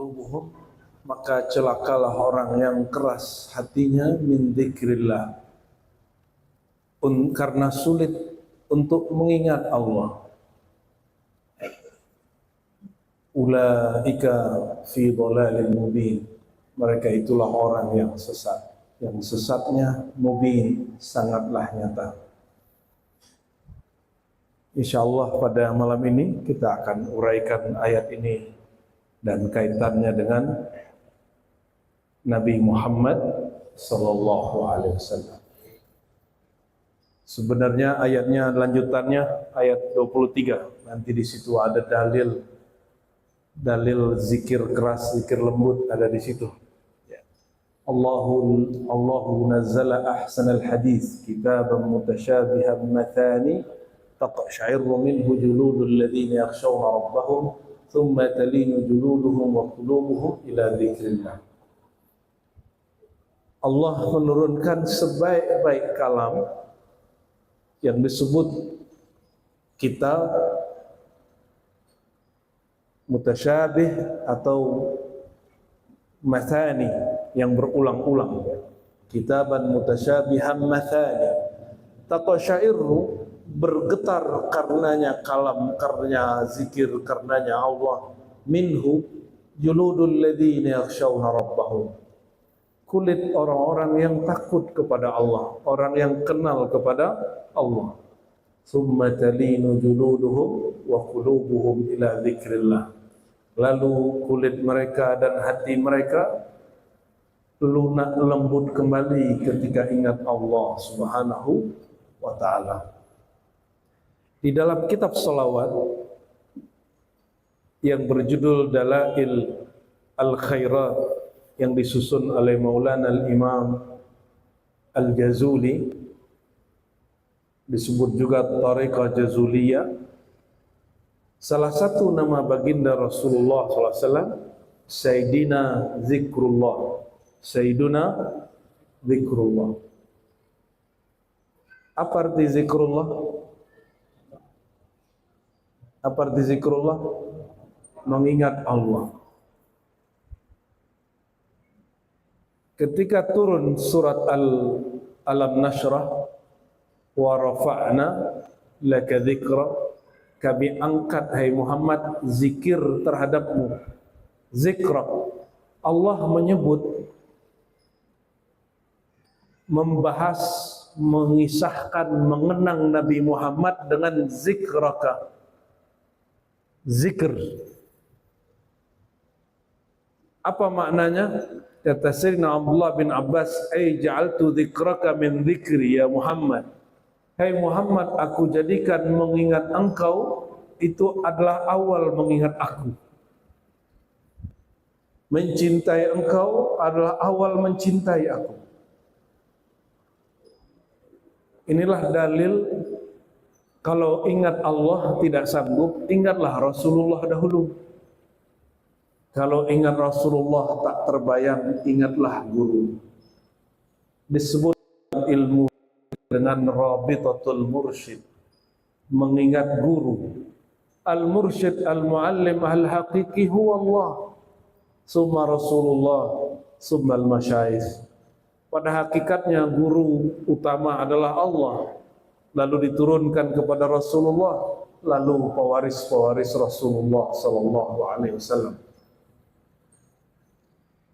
qulubuhum, maka celakalah orang yang keras hatinya min dzikrillah, karena sulit untuk mengingat Allah. Ulaika fi dhalalin mubin, mereka itulah orang yang sesat, yang sesatnya mubin, sangatlah nyata. Insyaallah pada malam ini kita akan uraikan ayat ini dan kaitannya dengan Nabi Muhammad sallallahu alaihi wasallam. Sebenarnya ayatnya lanjutannya ayat 23. Nanti di situ ada dalil zikir keras, zikir lembut ada di situ. Allahu nazzala ahsanal hadis kitaban mutasyabihan mathani taqsha'iru minhu juludul ladzina yakhshawna rabbahum thumma talinu juluduhum wa qulubuhum ila dzikrillah. Allah menurunkan sebaik-baik kalam yang disebut kitab mutasyabih atau mathani yang berulang-ulang. Kitaban mutasyabihan mathani taqsha'iru, bergetar karenanya kalam, karenanya zikir, karenanya Allah, minhu juludul ladzina yakhshawna rabbahum, kulit orang-orang yang takut kepada Allah, orang yang kenal kepada Allah. Summa talinu juluduhum wa qulubuhum ila dzikrillah, lalu kulit mereka dan hati mereka lunak lembut kembali ketika ingat Allah Subhanahu wa ta'ala. Di dalam kitab salawat yang berjudul Dalail al-Khairat yang disusun oleh Maulana al-Imam al-Jazuli, disebut juga Tariqah Jazuliyah, salah satu nama baginda Rasulullah SAW Sayyidina Zikrullah, Sayyiduna Zikrullah. Apa arti zikrullah? Apa arti zikrullah? Mengingat Allah. Ketika turun surat Alam Nashrah, wa rafa'na laka dzikra, kami angkat hai Muhammad zikir terhadapmu, zikra. Allah menyebut, membahas, mengisahkan, mengenang Nabi Muhammad dengan zikraka, zikr. Apa maknanya? Kata Sayyidina Abdullah bin Abbas, "Ai ja'altu dzikraka min dzikri ya Muhammad." Hai Muhammad, aku jadikan mengingat engkau itu adalah awal mengingat aku. Mencintai engkau adalah awal mencintai aku. Inilah dalil kalau ingat Allah tidak sanggup, ingatlah Rasulullah dahulu. Kalau ingat Rasulullah tak terbayang, ingatlah guru. Disebut ilmu dengan rabitatul mursyid, mengingat guru. Al-mursyid al-muallim al-haqiqi huwa Allah, summa Rasulullah, summa al-masyayikh. Pada hakikatnya guru utama adalah Allah, lalu diturunkan kepada Rasulullah, lalu pewaris-pewaris Rasulullah sallallahu alaihi wasallam.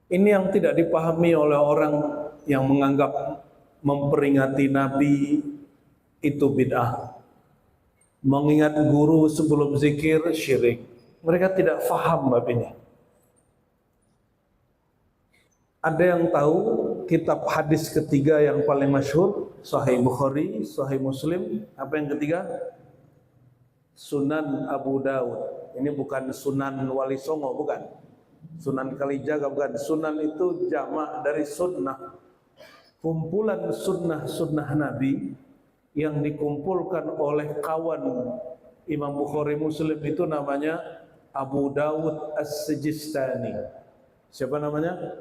Ini yang tidak dipahami oleh orang yang menganggap memperingati Nabi itu bid'ah. Mengingat guru sebelum zikir syirik. Mereka tidak faham bab ini. Ada yang tahu kitab hadis ketiga yang paling masyhur, Sahih Bukhari, Sahih Muslim. Apa yang ketiga? Sunan Abu Dawud. Ini bukan Sunan Wali Songo, bukan. Sunan Kalijaga, bukan. Sunan itu jamak dari sunnah, kumpulan sunnah-sunnah Nabi yang dikumpulkan oleh kawan Imam Bukhari Muslim, itu namanya Abu Dawud As-Sijistani. Siapa namanya?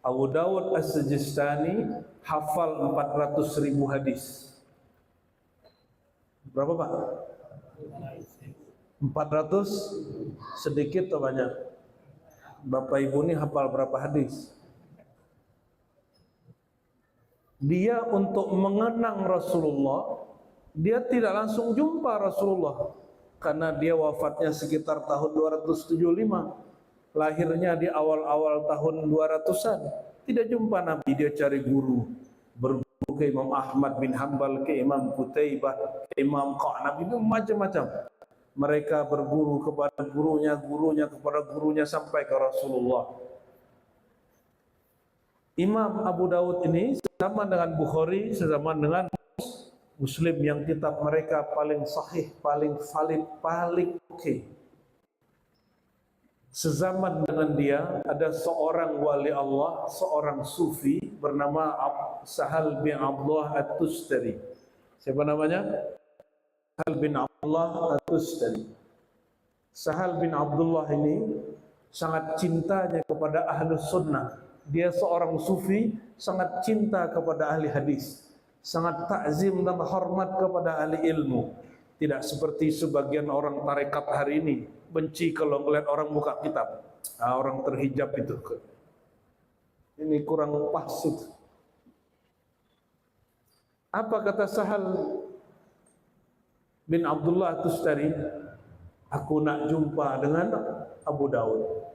Abu Dawud As-Sijistani hafal 400.000 hadis. Berapa Pak? 400 sedikit atau banyak? Bapak Ibu ini hafal berapa hadis? Dia untuk mengenang Rasulullah, dia tidak langsung jumpa Rasulullah karena dia wafatnya sekitar tahun 275, lahirnya di awal-awal tahun 200-an. Tidak jumpa Nabi, dia cari guru, berguru ke Imam Ahmad bin Hanbal, ke Imam Qutaibah, ke Imam Qa'nabi, macam-macam. Mereka berguru kepada gurunya, gurunya kepada gurunya sampai ke Rasulullah. Imam Abu Daud ini sama dengan Bukhari, sama dengan Muslim yang kitab mereka paling sahih, paling valid, paling oke. Sezaman dengan dia ada seorang wali Allah, seorang sufi bernama Sahal bin Abdullah At-Tustari. Siapa namanya? Sahal bin Abdullah At-Tustari. Sahal bin Abdullah ini sangat cintanya kepada Ahlus Sunnah. Dia seorang sufi, sangat cinta kepada ahli hadis, sangat takzim dan hormat kepada ahli ilmu. Tidak seperti sebagian orang tarekat hari ini, benci kalau melihat orang buka kitab. Orang terhijab itu. Ini kurang pas itu. Apa kata Sahal bin Abdullah Tustari? Aku nak jumpa dengan Abu Daud.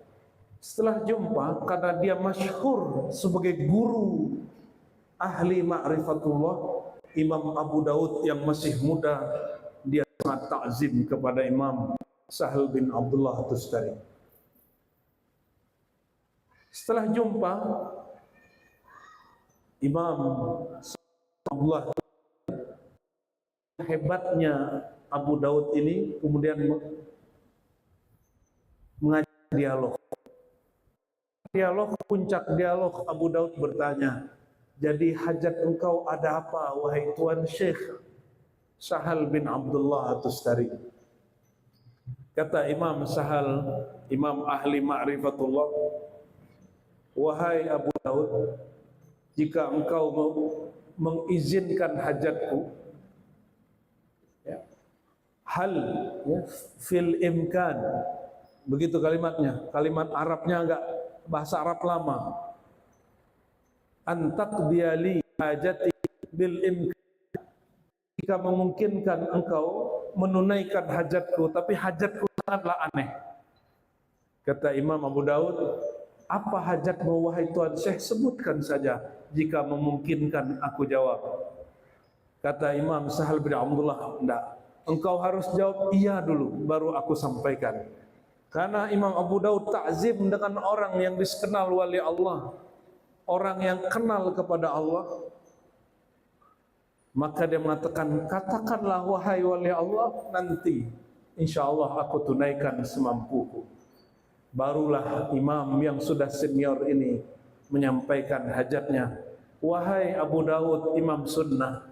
Setelah jumpa, karena dia masyhur sebagai guru ahli ma'rifatullah, Imam Abu Daud yang masih muda, dia sangat takzim kepada Imam Sahal bin Abdullah Tustari. Setelah jumpa, Imam Abdullah, hebatnya Abu Daud ini kemudian mengajak dialog. Puncak dialog, Abu Daud bertanya, jadi hajat engkau ada apa wahai Tuan Syekh Sahal bin Abdullah Tustari? Kata Imam Sahal, Imam ahli ma'rifatullah, wahai Abu Daud, jika engkau mengizinkan hajatku, ya, hal ya, fil imkan, begitu kalimatnya, kalimat Arabnya enggak bahasa Arab lama. Antak diali hajati bil imkan, jika memungkinkan engkau menunaikan hajatku, tapi hajatku sangatlah aneh. Kata Imam Abu Daud, apa hajatmu wahai Tuan Syekh, sebutkan saja, jika memungkinkan aku jawab. Kata Imam Sahal bin Abdullah, enggak, engkau harus jawab iya dulu, baru aku sampaikan. Karena Imam Abu Daud takzim dengan orang yang dikenal wali Allah, orang yang kenal kepada Allah. Maka dia mengatakan, katakanlah wahai wali Allah, nanti insya Allah aku tunaikan semampuku. Barulah imam yang sudah senior ini menyampaikan hajatnya. Wahai Abu Daud, imam sunnah,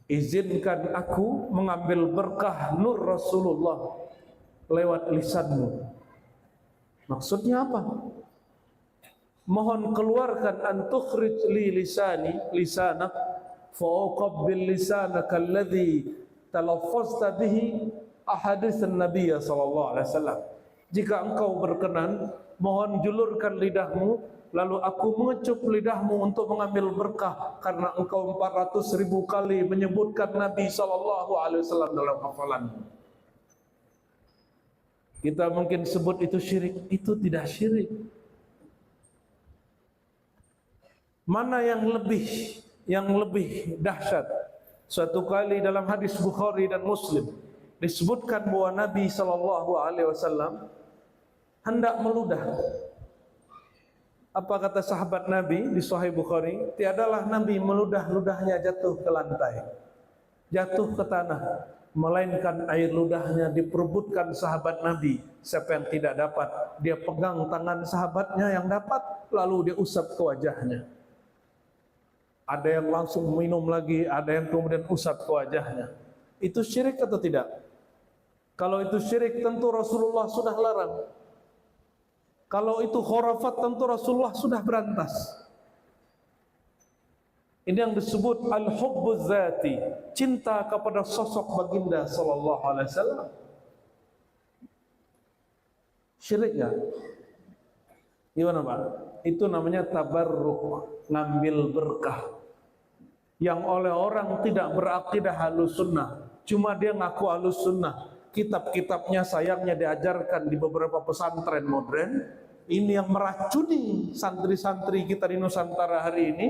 izinkan aku mengambil berkah nur Rasulullah lewat lisanmu. Maksudnya apa? Mohon keluarkan antukhrij li lisanak fa uqabbil lisanaka alladhi talaffazta bihi ahadits an-nabiy sallallahu alaihi wasallam. Jika engkau berkenan, mohon julurkan lidahmu, lalu aku mengecup lidahmu untuk mengambil berkah, karena engkau 400.000 kali menyebutkan Nabi sallallahu alaihi wasallam dalam hafalanmu. Kita mungkin sebut itu syirik, itu tidak syirik. Mana yang lebih dahsyat? Suatu kali dalam hadis Bukhari dan Muslim disebutkan bahwa Nabi sallallahu alaihi wasallam hendak meludah. Apa kata sahabat Nabi di Sahih Bukhari? Tiadalah Nabi meludah-ludahnya jatuh ke lantai, jatuh ke tanah, melainkan air ludahnya diperebutkan sahabat Nabi. Siapa yang tidak dapat, dia pegang tangan sahabatnya yang dapat, lalu dia usap ke wajahnya. Ada yang langsung minum lagi, ada yang kemudian usap ke wajahnya. Itu syirik atau tidak? Kalau itu syirik, tentu Rasulullah sudah larang. Kalau itu khurafat, tentu Rasulullah sudah berantas. Ini yang disebut al-hubbuz zati, cinta kepada sosok baginda sallallahu alaihi wasallam. Syirik enggak? Gimana Pak? Itu namanya tabarruk, ngambil berkah. Yang oleh orang tidak berakidah Ahlus Sunnah, cuma dia ngaku Ahlus Sunnah. Kitab-kitabnya sayangnya diajarkan di beberapa pesantren modern. Ini yang meracuni santri-santri kita di Nusantara hari ini.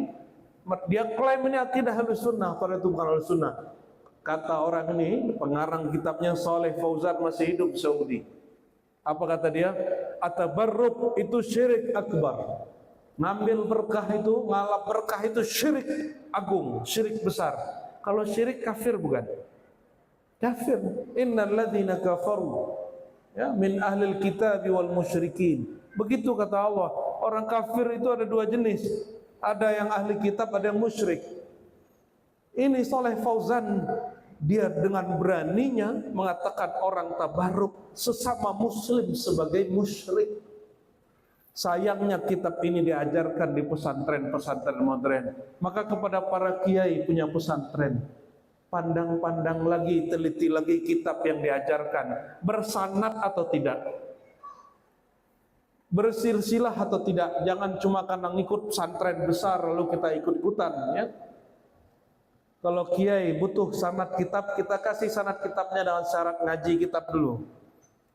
Dia klaim ini akidah Ahlus Sunnah, padahal itu bukan Ahlus Sunnah. Kata orang ini, pengarang kitabnya Saleh Fauzan, masih hidup di Saudi. Apa kata dia? At-tabarruk itu syirik akbar. Ngambil berkah itu, ngalap berkah itu syirik agung, syirik besar. Kalau syirik kafir bukan? Kafir. Innal ladzina kafaru ya min ahlil kitab wal musyrikin. Begitu kata Allah. Orang kafir itu ada dua jenis. Ada yang ahli kitab, ada yang musyrik. Ini Saleh Fauzan, dia dengan beraninya mengatakan orang tabarruk sesama muslim sebagai musyrik. Sayangnya kitab ini diajarkan di pesantren-pesantren modern. Maka kepada para kiai punya pesantren, pandang-pandang lagi, teliti lagi kitab yang diajarkan, bersanad atau tidak, bersilsilah atau tidak. Jangan cuma karena ngikut pesantren besar lalu kita ikut-ikutan ya. Kalau kiai butuh sanad kitab, kita kasih sanad kitabnya dengan syarat ngaji kitab dulu.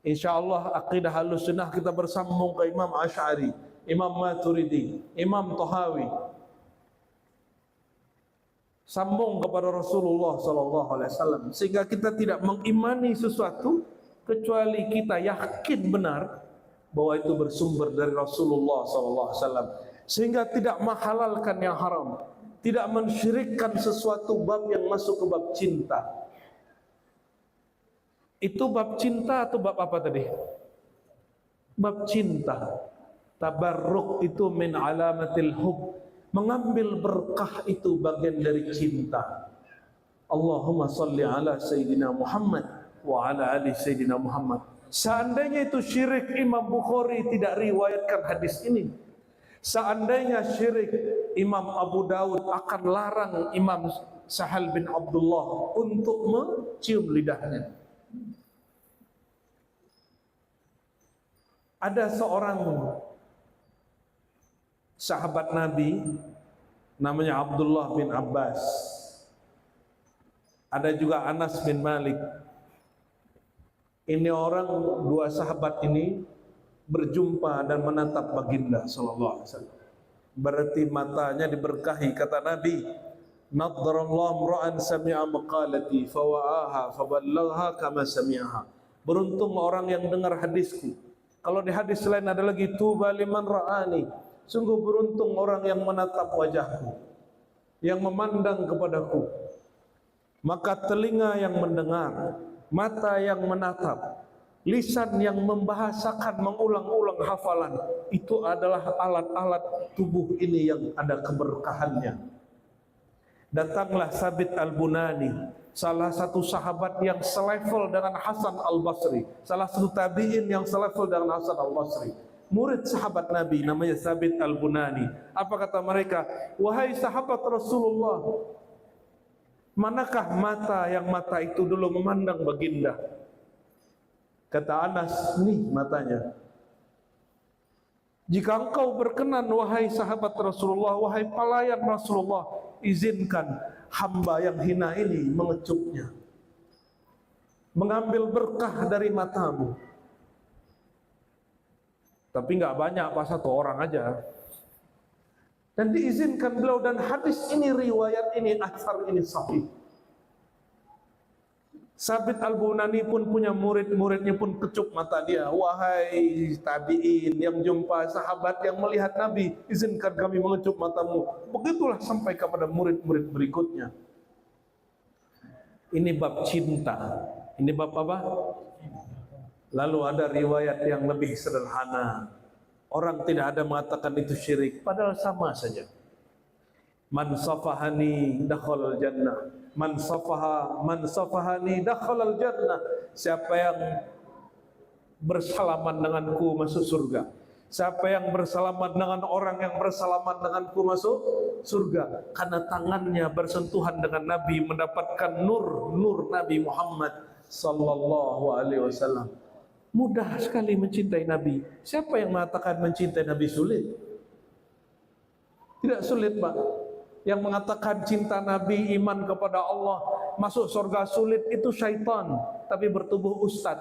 Insyaallah akidah Ahlus Sunnah kita bersambung ke Imam Asy'ari, Imam Maturidi, Imam Tahawi. Sambung kepada Rasulullah sallallahu alaihi wasallam, sehingga kita tidak mengimani sesuatu kecuali kita yakin benar bahwa itu bersumber dari Rasulullah sallallahu alaihi wasallam, sehingga tidak menghalalkan yang haram, tidak mensyirikkan sesuatu bab yang masuk ke bab cinta. Itu bab cinta atau bab apa tadi? Bab cinta. Tabarruk itu min alamatil hub. Mengambil berkah itu bagian dari cinta. Allahumma salli ala Sayyidina Muhammad wa ala ali Sayyidina Muhammad. Seandainya itu syirik, Imam Bukhari tidak riwayatkan hadis ini. Seandainya syirik, Imam Abu Daud akan larang Imam Sahal bin Abdullah untuk mencium lidahnya. Ada seorang sahabat Nabi namanya Abdullah bin Abbas. Ada juga Anas bin Malik. Ini orang, dua sahabat ini berjumpa dan menatap baginda sallallahu alaihi wasallam. Berarti matanya diberkahi. Kata Nabi, nadharallahu ra'an sami'a maqalati fawa'aha faballagha kama sami'aha. Beruntung orang yang dengar hadisku. Kalau di hadis lain ada lagi, tuba liman ra'ani. Sungguh beruntung orang yang menatap wajahku, yang memandang kepadaku. Maka telinga yang mendengar, mata yang menatap, lisan yang membahasakan, mengulang-ulang hafalan, itu adalah alat-alat tubuh ini yang ada keberkahannya. Datanglah Sabit Al-Bunani, salah satu sahabat yang selevel dengan Hasan Al-Basri, salah satu tabi'in yang selevel dengan Hasan Al-Basri, murid sahabat Nabi namanya Sabit Al-Bunani. Apa kata mereka? Wahai sahabat Rasulullah, manakah mata yang mata itu dulu memandang baginda? Kata Anas, nih matanya. Jika engkau berkenan wahai sahabat Rasulullah, wahai pelayan Rasulullah, izinkan hamba yang hina ini mengecupnya, mengambil berkah dari matamu. Tapi nggak banyak, pas satu orang aja. Dan diizinkan beliau, dan hadis ini, riwayat ini, atsar ini sahih. Sabit Al-Bunani pun punya murid-muridnya pun kecup mata dia. Wahai tabi'in yang jumpa sahabat yang melihat Nabi, izinkan kami mengecup matamu. Begitulah sampai kepada murid-murid berikutnya. Ini bab cinta. Ini bab apa? Lalu ada riwayat yang lebih sederhana. Orang tidak ada mengatakan itu syirik, padahal sama saja. Man safahani dakhalal jannah. Man safahani dakhalal jannah. Siapa yang bersalaman denganku masuk surga. Siapa yang bersalaman dengan orang yang bersalaman denganku masuk surga, karena tangannya bersentuhan dengan Nabi, mendapatkan nur Nabi Muhammad sallallahu alaihi wasallam. Mudah sekali mencintai Nabi. Siapa yang mengatakan mencintai Nabi sulit? Tidak sulit, Pak. Yang mengatakan cinta Nabi, iman kepada Allah, masuk surga sulit, itu syaitan, tapi bertubuh ustad.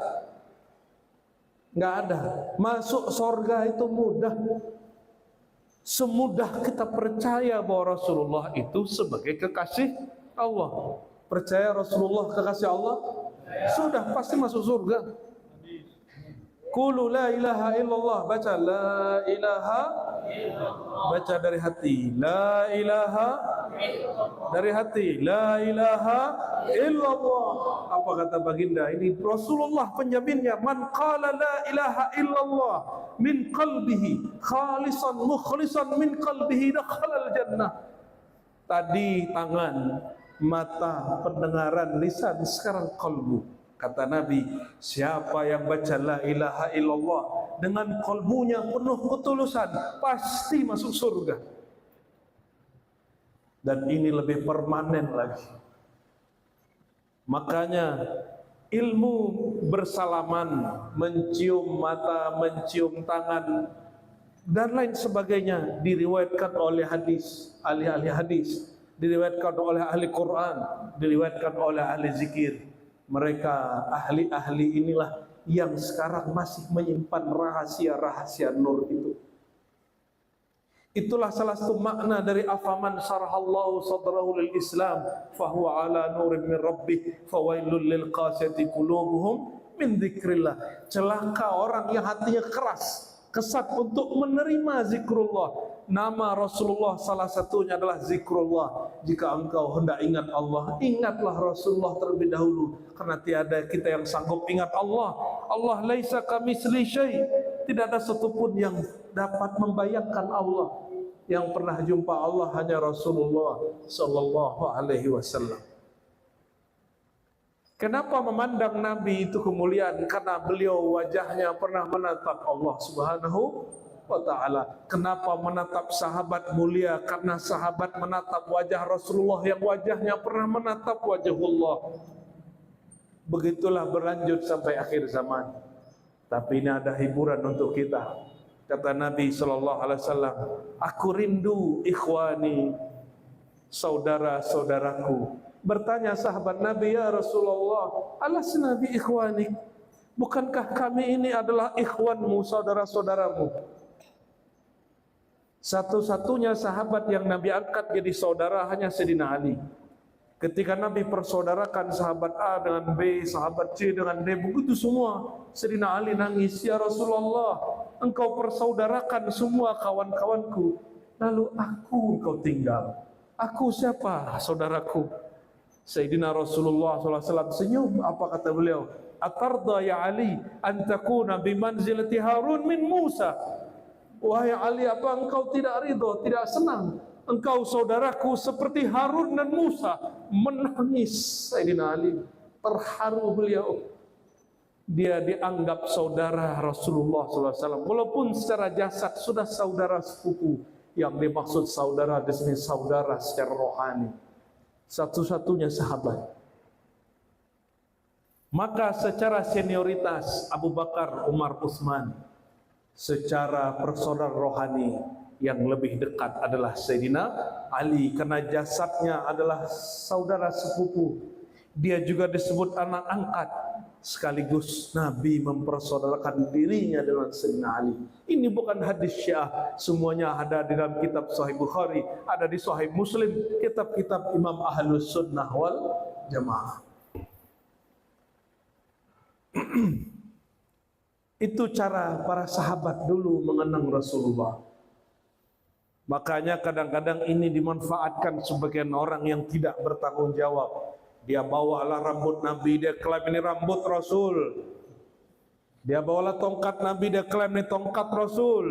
Nggak ada. Masuk surga itu mudah. Semudah kita percaya bahwa Rasulullah itu sebagai kekasih Allah. Percaya Rasulullah kekasih Allah, sudah pasti masuk surga. Qulu la ilaha illallah, baca la ilaha, baca dari hati, la ilaha, dari hati, la ilaha illallah. Apa kata baginda? Ini Rasulullah penjaminnya. Man qala la ilaha illallah min qalbihi khalisan mukhlisan min qalbihi dakhalal jannah. Tadi tangan, mata, pendengaran, lisan, sekarang qalbu. Kata Nabi, siapa yang baca la ilaha illallah dengan kalbunya penuh ketulusan, pasti masuk surga. Dan ini lebih permanen lagi. Makanya ilmu bersalaman, mencium mata, mencium tangan, dan lain sebagainya diriwayatkan oleh hadis, ahli-ahli hadis, diriwayatkan oleh ahli Quran, diriwayatkan oleh ahli zikir. Mereka ahli-ahli inilah yang sekarang masih menyimpan rahasia-rahasia nur itu. Itulah salah satu makna dari afaman syarahallahu sadrahu lil Islam fahuwa ala nurin min rabbih fawailul lil qasiyati qulubuhum min dzikrillah. Celaka orang yang hatinya keras, kesat untuk menerima zikrullah. Nama Rasulullah salah satunya adalah zikrullah. Jika engkau hendak ingat Allah, ingatlah Rasulullah terlebih dahulu, karena tiada kita yang sanggup ingat Allah. Allah laisa kamitsli syai'. Tidak ada satupun yang dapat membayangkan Allah. Yang pernah jumpa Allah hanya Rasulullah sallallahu alaihi wasallam. Kenapa memandang Nabi itu kemuliaan? Karena beliau wajahnya pernah menatap Allah Subhanahu wa ta'ala. Kenapa menatap sahabat mulia? Karena sahabat menatap wajah Rasulullah yang wajahnya pernah menatap wajahullah. Begitulah berlanjut sampai akhir zaman. Tapi ini ada hiburan untuk kita. Kata Nabi sallallahu alaihi wasallam, aku rindu ikhwani, saudara-saudaraku. Bertanya sahabat Nabi, ya Rasulullah, alasna bi ikhwani? Bukankah kami ini adalah ikhwanmu, saudara-saudaramu? Satu-satunya sahabat yang Nabi angkat jadi saudara hanya Sayyidina Ali. Ketika Nabi persaudarakan sahabat A dengan B, sahabat C dengan D, begitu semua, Sayyidina Ali nangis, ya Rasulullah, engkau persaudarakan semua kawan-kawanku, lalu aku engkau tinggal. Aku siapa, saudaraku? Sayyidina Rasulullah SAW senyum. Apa kata beliau? Atarda ya Ali an takuna bimanzilati Harun min Musa. Wahai Ali, apa engkau tidak ridho, tidak senang engkau saudaraku seperti Harun dan Musa? Menangis Sayyidina Ali, terharu beliau. Dia dianggap saudara Rasulullah SAW, walaupun secara jasad sudah saudara sepupu. Yang dimaksud saudara di sini saudara secara rohani. Satu-satunya sahabat. Maka secara senioritas Abu Bakar, Umar, Utsman, secara persaudaraan rohani yang lebih dekat adalah Sayyidina Ali, karena jasadnya adalah saudara sepupu. Dia juga disebut anak angkat, sekaligus Nabi mempersaudarakan dirinya dengan Sayyidina Ali. Ini bukan hadis Syiah, semuanya ada di dalam kitab Sahih Bukhari, ada di Sahih Muslim, kitab-kitab Imam Ahlus Sunnah wal Jamaah. Itu cara para sahabat dulu mengenang Rasulullah. Makanya kadang-kadang ini dimanfaatkan sebagian orang yang tidak bertanggung jawab. Dia bawalah rambut Nabi, dia klaim ini rambut Rasul. Dia bawalah tongkat Nabi, dia klaim ini tongkat Rasul.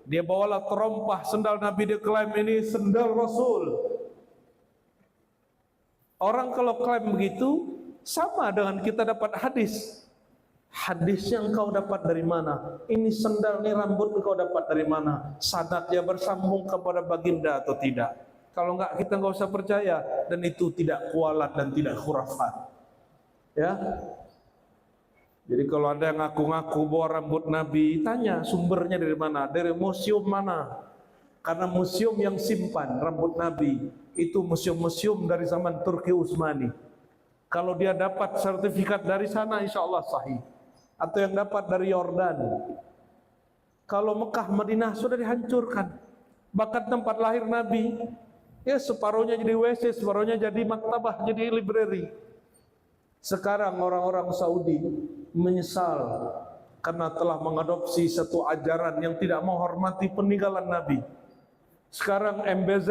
Dia bawalah terompah sendal Nabi, dia klaim ini sendal Rasul. Orang kalau klaim begitu, sama dengan kita dapat hadis. Hadisnya engkau dapat dari mana? Ini sendal, ini rambut engkau dapat dari mana? Sanadnya bersambung kepada baginda atau tidak? Kalau enggak, kita enggak usah percaya, dan itu tidak kualat dan tidak khurafat. Ya. Jadi kalau ada yang ngaku-ngaku bawa rambut Nabi, tanya sumbernya dari mana? Dari museum mana? Karena museum yang simpan rambut Nabi itu museum-museum dari zaman Turki Utsmani. Kalau dia dapat sertifikat dari sana, insya Allah sahih. Atau yang dapat dari Yordan. Kalau Mekah, Madinah sudah dihancurkan. Bahkan tempat lahir Nabi, ya separuhnya jadi WC, separuhnya jadi maktabah, jadi library. Sekarang orang-orang Saudi menyesal karena telah mengadopsi satu ajaran yang tidak menghormati peninggalan Nabi. Sekarang MBZ,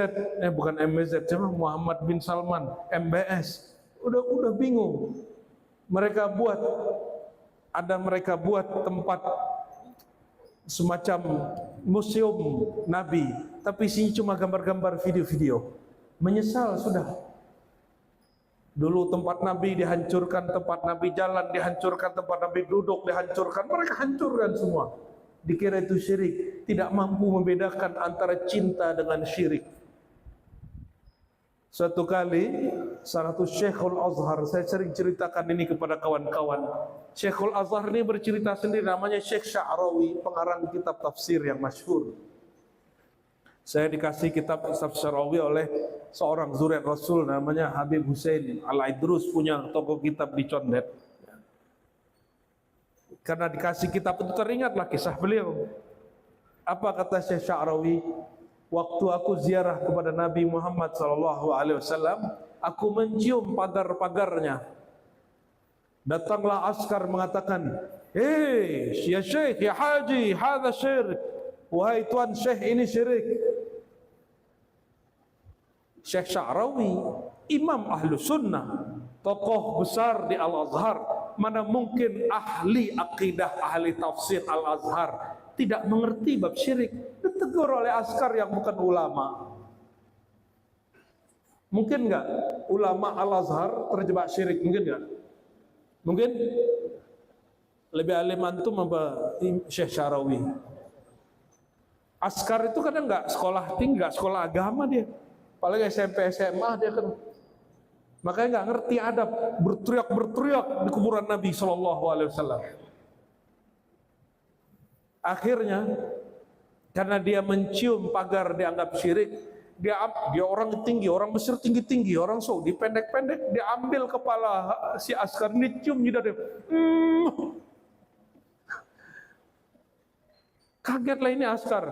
bukan MBZ, cuma Muhammad bin Salman, MBS, udah bingung. Mereka buat tempat semacam museum Nabi, tapi isinya cuma gambar-gambar, video-video. Menyesal sudah. Dulu tempat Nabi dihancurkan, tempat Nabi jalan dihancurkan, tempat Nabi duduk dihancurkan, mereka hancurkan semua. Dikira itu syirik, tidak mampu membedakan antara cinta dengan syirik. Suatu kali salah satu Syekhul Azhar, saya sering ceritakan ini kepada kawan-kawan. Syekhul Azhar ini bercerita sendiri, namanya Syekh Sya'rawi, pengarang kitab tafsir yang masyhur. Saya dikasih kitab Sya'rawi oleh seorang zuriat Rasul namanya Habib Hussein Al-Idrus, punya toko kitab di Condet. Karena dikasih kitab itu teringatlah kisah beliau. Apa kata Syekh Sya'rawi? Waktu aku ziarah kepada Nabi Muhammad SAW, aku mencium pagar-pagarnya. Datanglah askar mengatakan, "Hei, ya Syekh, ya Haji, hadza syirik." Wahai tuan Syekh, ini syirik. Syekh Sya'rawi, imam ahlu sunnah, tokoh besar di Al-Azhar, mana mungkin ahli akidah, ahli tafsir Al-Azhar tidak mengerti bab syirik, ditegur oleh askar yang bukan ulama. Mungkin enggak ulama Al-Azhar terjebak syirik? Mungkin enggak? Mungkin? Lebih alim antum apa Syekh Sya'rawi? Askar itu kadang enggak sekolah tinggi, enggak sekolah agama dia. Apalagi SMP, SMA dia kan. Makanya enggak ngerti adab, berteriak-berteriak di kuburan Nabi SAW. Akhirnya karena dia mencium pagar dianggap syirik, dia orang tinggi, orang Mesir tinggi-tinggi, orang Saudi pendek-pendek, dia ambil kepala si askar ini, cium jidat dia. Kagetlah ini askar.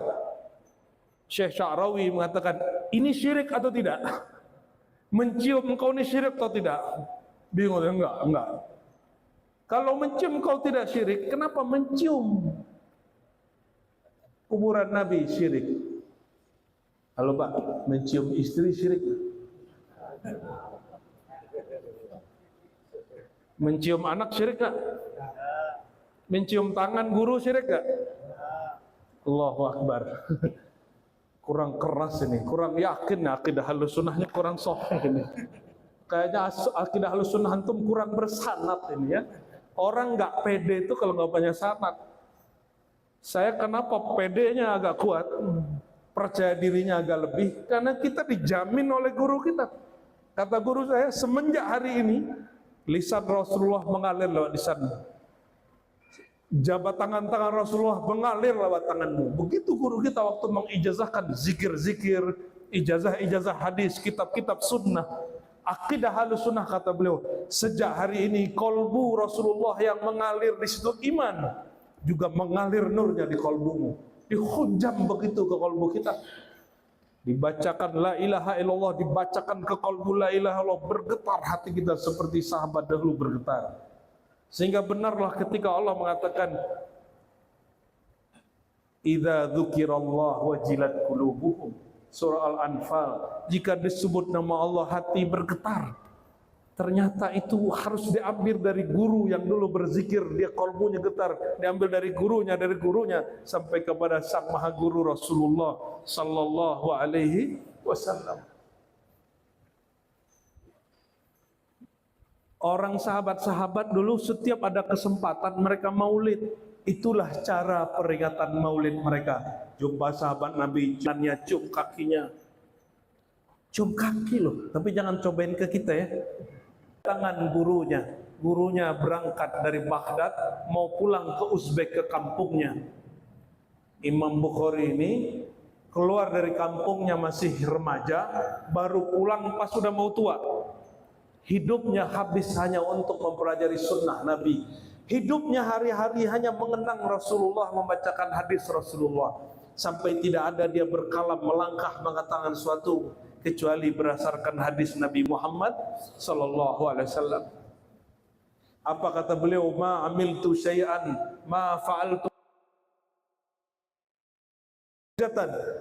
Syekh Sya'rawi mengatakan, ini syirik atau tidak? Mencium engkau ini syirik atau tidak? Bingung, enggak. Kalau mencium engkau tidak syirik, kenapa mencium kuburan Nabi syirik? Halo Pak, mencium istri syirik? Mencium anak syirik gak? Mencium tangan guru syirik gak? Allahu Akbar. Kurang keras ini, kurang yakin akidah Ahlus Sunnahnya, kurang sahih ini. Kayaknya akidah Ahlus Sunnah antum kurang bersanad ini ya. Orang nggak pede itu kalau nggak punya sanad. Saya kenapa pedenya agak kuat, percaya dirinya agak lebih, karena kita dijamin oleh guru kita. Kata guru saya, semenjak hari ini lisan Rasulullah mengalir lewat lisanmu, jabat tangan-tangan Rasulullah mengalir lewat tanganmu. Begitu guru kita waktu mengijazahkan zikir-zikir, ijazah-ijazah hadis, kitab-kitab sunnah, akidah Ahlus Sunnah, kata beliau, sejak hari ini kolbu Rasulullah yang mengalir di situ iman juga mengalir nurnya di kolbumu, dihujam begitu ke kolbu kita. Dibacakan la ilaha illallah, dibacakan ke kolbu la ilaha illallah, bergetar hati kita seperti sahabat dahulu bergetar. Sehingga benarlah ketika Allah mengatakan, idza dzukirallah wajilat qulubuhum, surah Al-Anfal, jika disebut nama Allah hati bergetar. Ternyata itu harus diambil dari guru yang dulu berzikir, dia kolbunya getar, diambil dari gurunya sampai kepada sang maha guru Rasulullah sallallahu alaihi wasallam. Orang sahabat-sahabat dulu setiap ada kesempatan mereka maulid. Itulah cara peringatan maulid mereka. Jumpa sahabat Nabi, jalannya cium kakinya. Cium kaki loh, tapi jangan cobain ke kita ya. Tangan gurunya berangkat dari Baghdad mau pulang ke Uzbek, ke kampungnya. Imam Bukhari ini keluar dari kampungnya masih remaja, baru pulang pas sudah mau tua. Hidupnya habis hanya untuk mempelajari sunnah Nabi. Hidupnya hari-hari hanya mengenang Rasulullah, membacakan hadis Rasulullah. Sampai tidak ada dia berkalam, melangkah, mengatakan suatu kecuali berdasarkan hadis Nabi Muhammad sallallahu alaihi wasallam. Apa kata beliau? Ma amiltu syai'an ma fa'altu.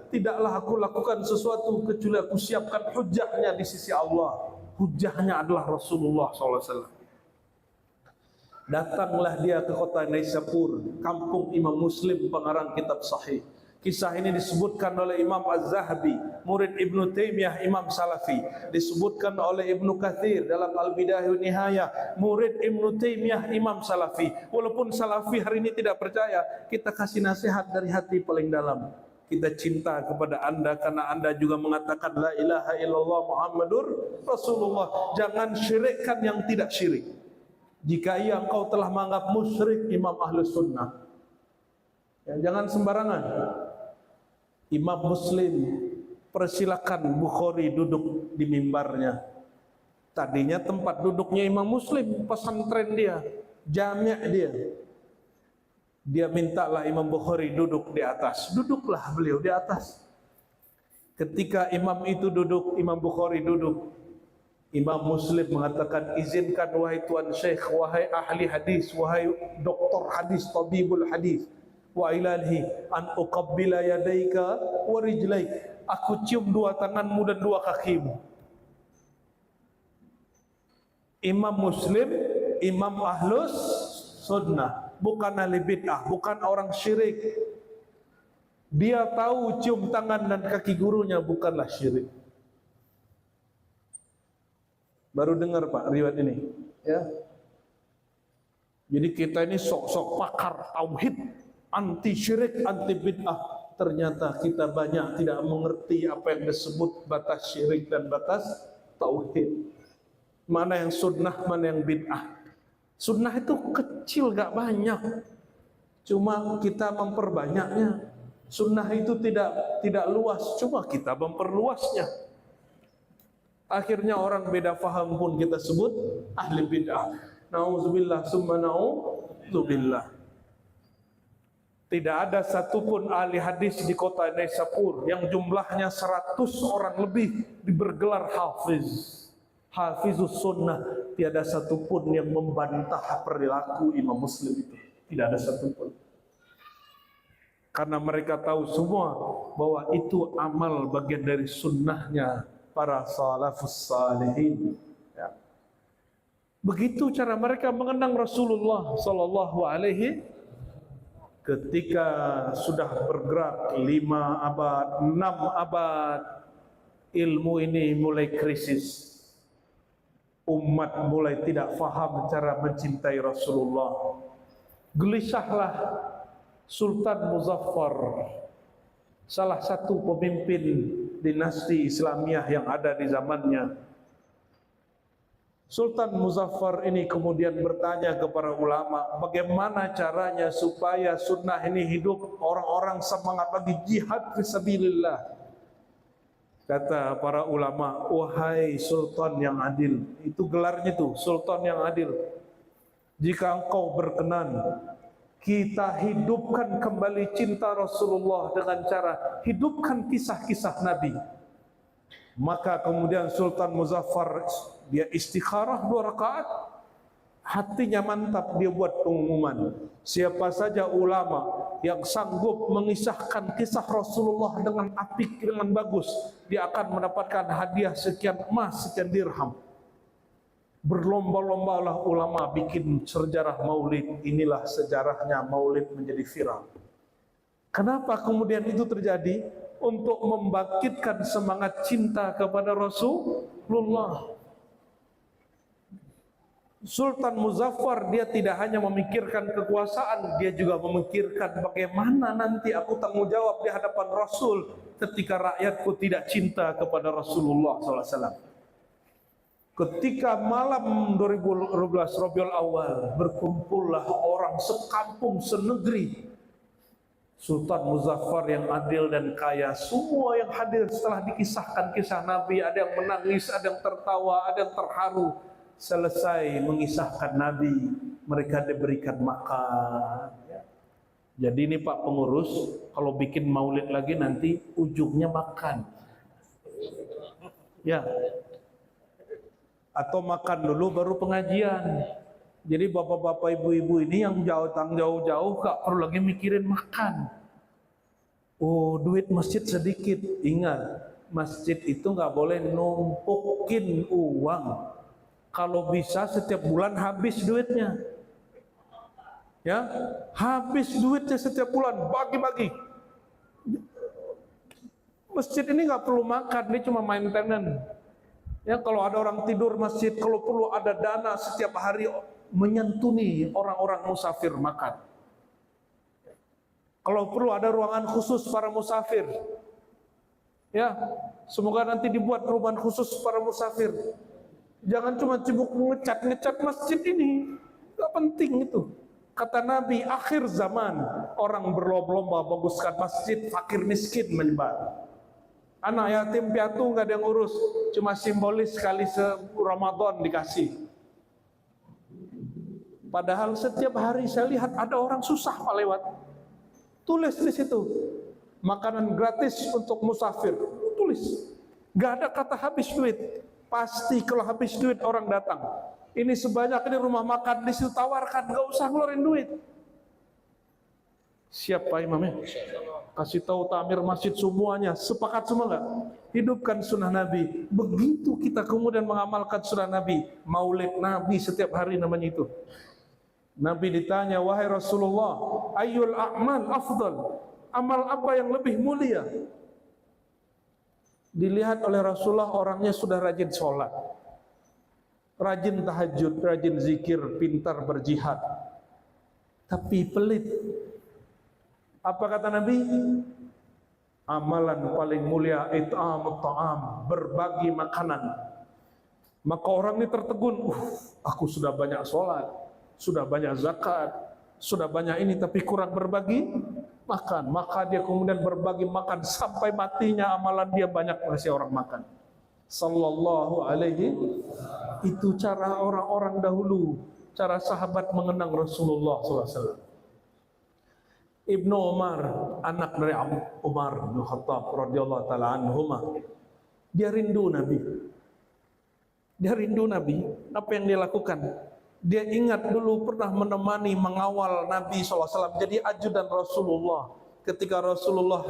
Tidaklah aku lakukan sesuatu kecuali aku siapkan hujahnya di sisi Allah. Hujahnya adalah Rasulullah SAW. Datanglah dia ke kota Naisapur, kampung Imam Muslim pengarang kitab Sahih. Kisah ini disebutkan oleh Imam Az-Zahabi, murid Ibnu Taimiyah, Imam Salafi. Disebutkan oleh Ibnu Katsir dalam Al-Bidayah wa Nihayah, murid Ibnu Taimiyah, Imam Salafi. Walaupun Salafi hari ini tidak percaya, kita kasih nasihat dari hati paling dalam. Kita cinta kepada anda karena anda juga mengatakan la ilaha illallah Muhammadur Rasulullah. Jangan syirikkan yang tidak syirik. Jika ia engkau telah menganggap musyrik Imam Ahlus Sunnah, ya, jangan sembarangan. Imam Muslim persilakan Bukhari duduk di mimbarnya. Tadinya tempat duduknya Imam Muslim, pesantren dia, jami' dia. Dia mintalah Imam Bukhari duduk di atas. Duduklah beliau di atas. Ketika imam itu duduk, Imam Bukhari duduk, Imam Muslim mengatakan, izinkan wahai tuan syekh, wahai ahli hadis, wahai doktor hadis, tabibul hadis, wa ilahi an uqabbila yadaika wa rijlaik. Aku cium dua tanganmu dan dua kakimu. Imam Muslim, Imam Ahlus Sunnah, bukan ahli bid'ah, bukan orang syirik. Dia tahu cium tangan dan kaki gurunya bukanlah syirik. Baru dengar Pak riwayat ini, ya. Jadi kita ini sok-sok pakar tauhid, anti syirik, anti bid'ah. Ternyata kita banyak tidak mengerti apa yang disebut batas syirik dan batas tauhid. Mana yang sunnah, mana yang bid'ah. Sunnah itu kecil, gak banyak. Cuma kita memperbanyaknya. Sunnah itu tidak luas, cuma kita memperluasnya. Akhirnya orang beda faham pun kita sebut ahli bid'ah. Nauzubillah summa nauzubillah. Tidak ada satupun ahli hadis di kota Naisapur yang jumlahnya 100 orang lebih bergelar hafiz. Hafizus sunnah, tiada satupun yang membantah perilaku Imam Muslim itu. Tidak ada satupun. Karena mereka tahu semua bahwa itu amal bagian dari sunnahnya para salafus salihin. Ya. Begitu cara mereka mengenang Rasulullah sallallahu alaihi. Ketika sudah bergerak 5 abad, 6 abad, ilmu ini mulai krisis. Umat mulai tidak faham cara mencintai Rasulullah. Gelisahlah Sultan Muzaffar, salah satu pemimpin dinasti Islamiyah yang ada di zamannya. Sultan Muzaffar ini kemudian bertanya kepada ulama, bagaimana caranya supaya sunnah ini hidup, orang-orang semangat lagi jihad fisabilillah. Kata para ulama, wahai Sultan yang adil, itu gelarnya tuh, Sultan yang adil. Jika engkau berkenan, kita hidupkan kembali cinta Rasulullah dengan cara hidupkan kisah-kisah Nabi. Maka kemudian Sultan Muzaffar dia istikharah 2 rakaat, hatinya mantap, dia buat pengumuman, siapa saja ulama yang sanggup mengisahkan kisah Rasulullah dengan apik, dengan bagus, dia akan mendapatkan hadiah sekian emas, sekian dirham. Berlomba-lombalah ulama bikin sejarah maulid. Inilah sejarahnya maulid menjadi viral. Kenapa kemudian itu terjadi? Untuk membangkitkan semangat cinta kepada Rasulullah. Sultan Muzaffar dia tidak hanya memikirkan kekuasaan, dia juga memikirkan bagaimana nanti aku tanggung jawab di hadapan Rasul ketika rakyatku tidak cinta kepada Rasulullah SAW. Ketika malam 2012 Rabiul Awal, berkumpullah orang sekampung senegeri. Sultan Muzaffar yang adil dan kaya, semua yang hadir setelah dikisahkan kisah Nabi, ada yang menangis, ada yang tertawa, ada yang terharu. Selesai mengisahkan Nabi, mereka diberikan makan. Jadi ini Pak Pengurus, kalau bikin maulid lagi nanti ujungnya makan. Ya. Atau makan dulu baru pengajian. Jadi bapak-bapak ibu-ibu ini yang jauh-jauh gak perlu lagi mikirin makan. Oh, duit masjid sedikit. Ingat, masjid itu gak boleh numpukin uang. Kalau bisa setiap bulan habis duitnya. Ya, habis duitnya setiap bulan, bagi-bagi. Masjid ini nggak perlu makan, ini cuma maintenance. Ya, kalau ada orang tidur masjid, kalau perlu ada dana setiap hari menyantuni orang-orang musafir makan. Kalau perlu ada ruangan khusus para musafir. Ya, semoga nanti dibuat ruangan khusus para musafir. Jangan cuma sibuk ngecat masjid ini, nggak penting itu. Kata Nabi, akhir zaman orang berlomba-lomba baguskan masjid, fakir miskin menyebar. Anak yatim piatu nggak ada yang urus, cuma simbolis sekali Ramadan dikasih. Padahal setiap hari saya lihat ada orang susah Pak lewat. Tulis di situ, makanan gratis untuk musafir. Tulis, nggak ada kata habis duit. Pasti kalau habis duit orang datang. Ini sebanyak ini rumah makan di situ tawarkan, nggak usah ngeluarin duit. Siapa imamnya? Kasih tahu takmir masjid semuanya, sepakat semua nggak? Hidupkan sunnah Nabi. Begitu kita kemudian mengamalkan sunnah Nabi, maulid Nabi setiap hari namanya itu. Nabi ditanya, wahai Rasulullah, ayyul a'mal afdal? Amal apa yang lebih mulia? Dilihat oleh Rasulullah orangnya sudah rajin sholat, rajin tahajud, rajin zikir, pintar berjihad, tapi pelit. Apa kata Nabi? Amalan paling mulia it'amut ta'am, berbagi makanan. Maka orang ini tertegun, aku sudah banyak sholat, sudah banyak zakat, sudah banyak ini, tapi kurang berbagi makan. Maka dia kemudian berbagi makan sampai matinya, amalan dia banyak ngasih orang makan. Sallallahu alaihi. Itu cara orang-orang dahulu, cara sahabat mengenang Rasulullah SAW. Ibnu Umar, anak dari Umar bin Khattab radhiyallahu taala anhuma, dia rindu Nabi. Dia rindu Nabi. Apa yang dia lakukan? Dia ingat dulu pernah menemani, mengawal Nabi SAW, jadi ajudan Rasulullah ketika Rasulullah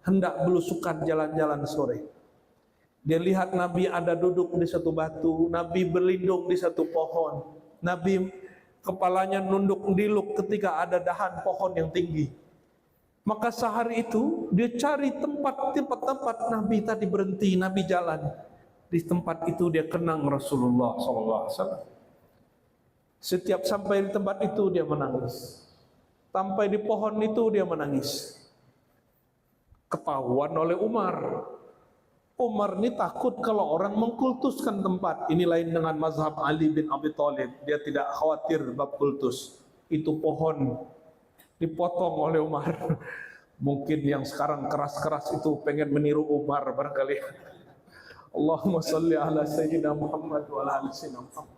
hendak belusukan jalan-jalan sore. Dia lihat Nabi ada duduk di satu batu, Nabi berlindung di satu pohon, Nabi kepalanya nunduk diluk ketika ada dahan pohon yang tinggi. Maka sehari itu dia cari tempat Nabi tadi berhenti, Nabi jalan. Di tempat itu dia kenang Rasulullah SAW. Setiap sampai di tempat itu dia menangis. Sampai di pohon itu dia menangis. Ketahuan oleh Umar. Umar ini takut kalau orang mengkultuskan tempat. Ini lain dengan mazhab Ali bin Abi Thalib. Dia tidak khawatir bab kultus. Itu pohon dipotong oleh Umar. Mungkin yang sekarang keras-keras itu pengen meniru Umar barangkali. Allahumma salli ala Sayyidina Muhammad wa ala ali Sayyidina Muhammad.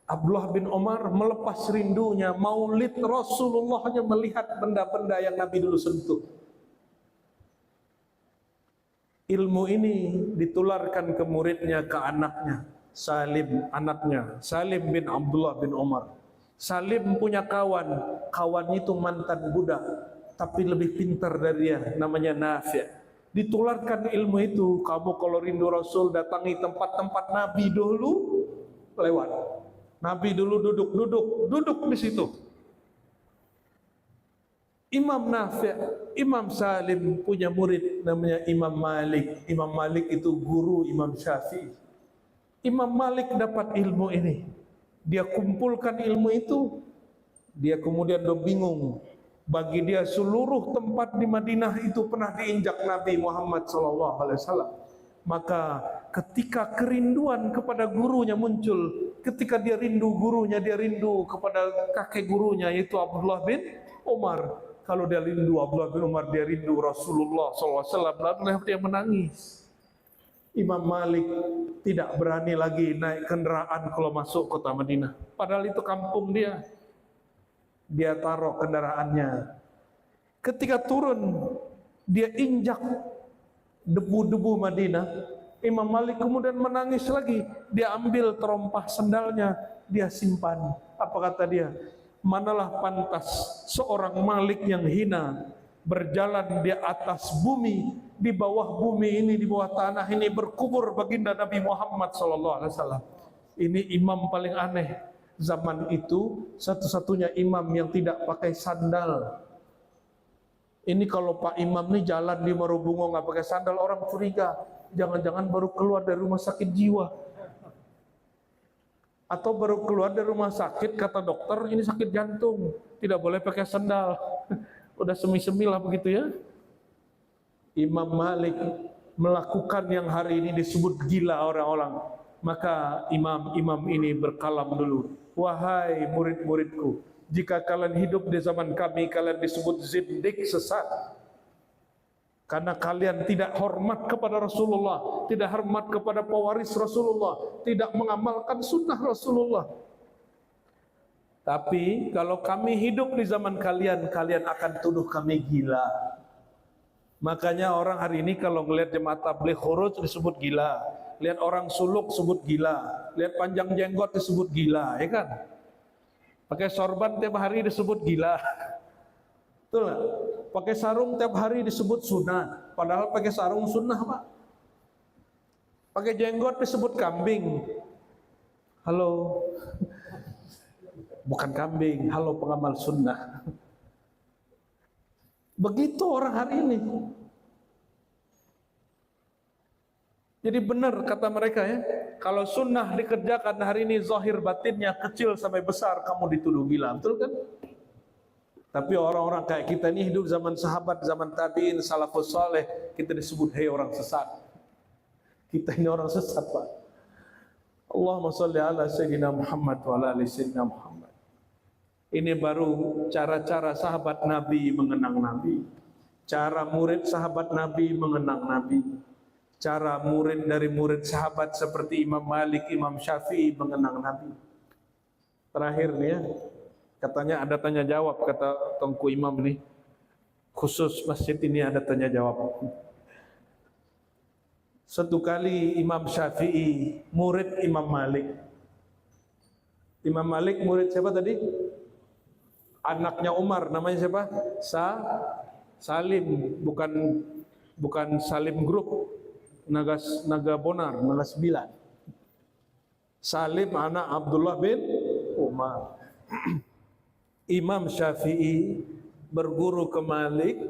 Abdullah bin Umar melepas rindunya maulid Rasulullah, hanya melihat benda-benda yang Nabi dulu sentuh. Ilmu ini ditularkan ke muridnya, ke anaknya Salim, anaknya Salim bin Abdullah bin Umar. Salim punya kawan itu mantan budak tapi lebih pintar dari dia, namanya Nafi'. Ditularkan ilmu itu, kamu kalau rindu Rasul datangi tempat-tempat Nabi dulu, lewat. Nabi dulu duduk di situ. Imam Nafi', Imam Salim punya murid namanya Imam Malik. Imam Malik itu guru Imam Syafi'i. Imam Malik dapat ilmu ini. Dia kumpulkan ilmu itu, dia kemudian bingung. Bagi dia seluruh tempat di Madinah itu pernah diinjak Nabi Muhammad SAW. Maka ketika kerinduan kepada gurunya muncul, ketika dia rindu gurunya, dia rindu kepada kakek gurunya yaitu Abdullah bin Umar. Kalau dia rindu Abdullah bin Umar, dia rindu Rasulullah SAW, lalu dia menangis. Imam Malik tidak berani lagi naik kendaraan kalau masuk kota Madinah. Padahal itu kampung dia. Dia taruh kendaraannya. Ketika turun, dia injak debu-debu Madinah. Imam Malik kemudian menangis lagi. Dia ambil terompah sendalnya, dia simpan. Apa kata dia? Manalah pantas seorang Malik yang hina berjalan di atas bumi, di bawah bumi ini, di bawah tanah ini berkubur baginda Nabi Muhammad SAW. Ini imam paling aneh. Zaman itu satu-satunya imam yang tidak pakai sandal. Ini kalau Pak Imam nih jalan di Marubungo nggak pakai sandal, orang curiga. Jangan-jangan baru keluar dari rumah sakit jiwa. Atau baru keluar dari rumah sakit, kata dokter ini sakit jantung, tidak boleh pakai sandal. Udah semi-semi lah begitu ya. Imam Malik melakukan yang hari ini disebut gila orang-orang. Maka imam-imam ini berkalam dulu. Wahai murid-muridku, jika kalian hidup di zaman kami, kalian disebut zindik, sesat. Karena kalian tidak hormat kepada Rasulullah, tidak hormat kepada pewaris Rasulullah, tidak mengamalkan sunnah Rasulullah. Tapi kalau kami hidup di zaman kalian, kalian akan tuduh kami gila. Makanya orang hari ini kalau melihat jemaah tabligh khuruj disebut gila, lihat orang suluk disebut gila, lihat panjang jenggot disebut gila, ya kan? Pakai sorban tiap hari disebut gila. Betul nggak? Pakai sarung tiap hari disebut sunnah, padahal pakai sarung sunnah, Pak. Pakai jenggot disebut kambing. Halo. Bukan kambing, halo pengamal sunnah. Begitu orang hari ini. Jadi benar kata mereka ya, kalau sunnah dikerjakan hari ini zahir batinnya kecil sampai besar kamu dituduh gila, betul kan? Tapi orang-orang kayak kita ini hidup zaman sahabat, zaman tabi'in, salafus saleh, kita disebut hei orang sesat. Kita ini orang sesat, Pak. Allahumma sholli ala sayyidina Muhammad wa ala ali sayyidina Muhammad. Ini baru cara-cara sahabat Nabi mengenang Nabi. Cara murid sahabat Nabi mengenang Nabi. Cara murid dari murid sahabat seperti Imam Malik, Imam Syafi'i mengenang Nabi. Terakhir nih ya, katanya ada tanya jawab, kata Tengku Imam ini. Khusus masjid ini ada tanya jawab. Satu kali Imam Syafi'i murid Imam Malik. Imam Malik murid siapa tadi? Anaknya Umar, namanya siapa? Salim, bukan Salim Group, Naga Bonar, Naga 9. Salim anak Abdullah bin Umar. Imam Syafi'i berguru ke Malik,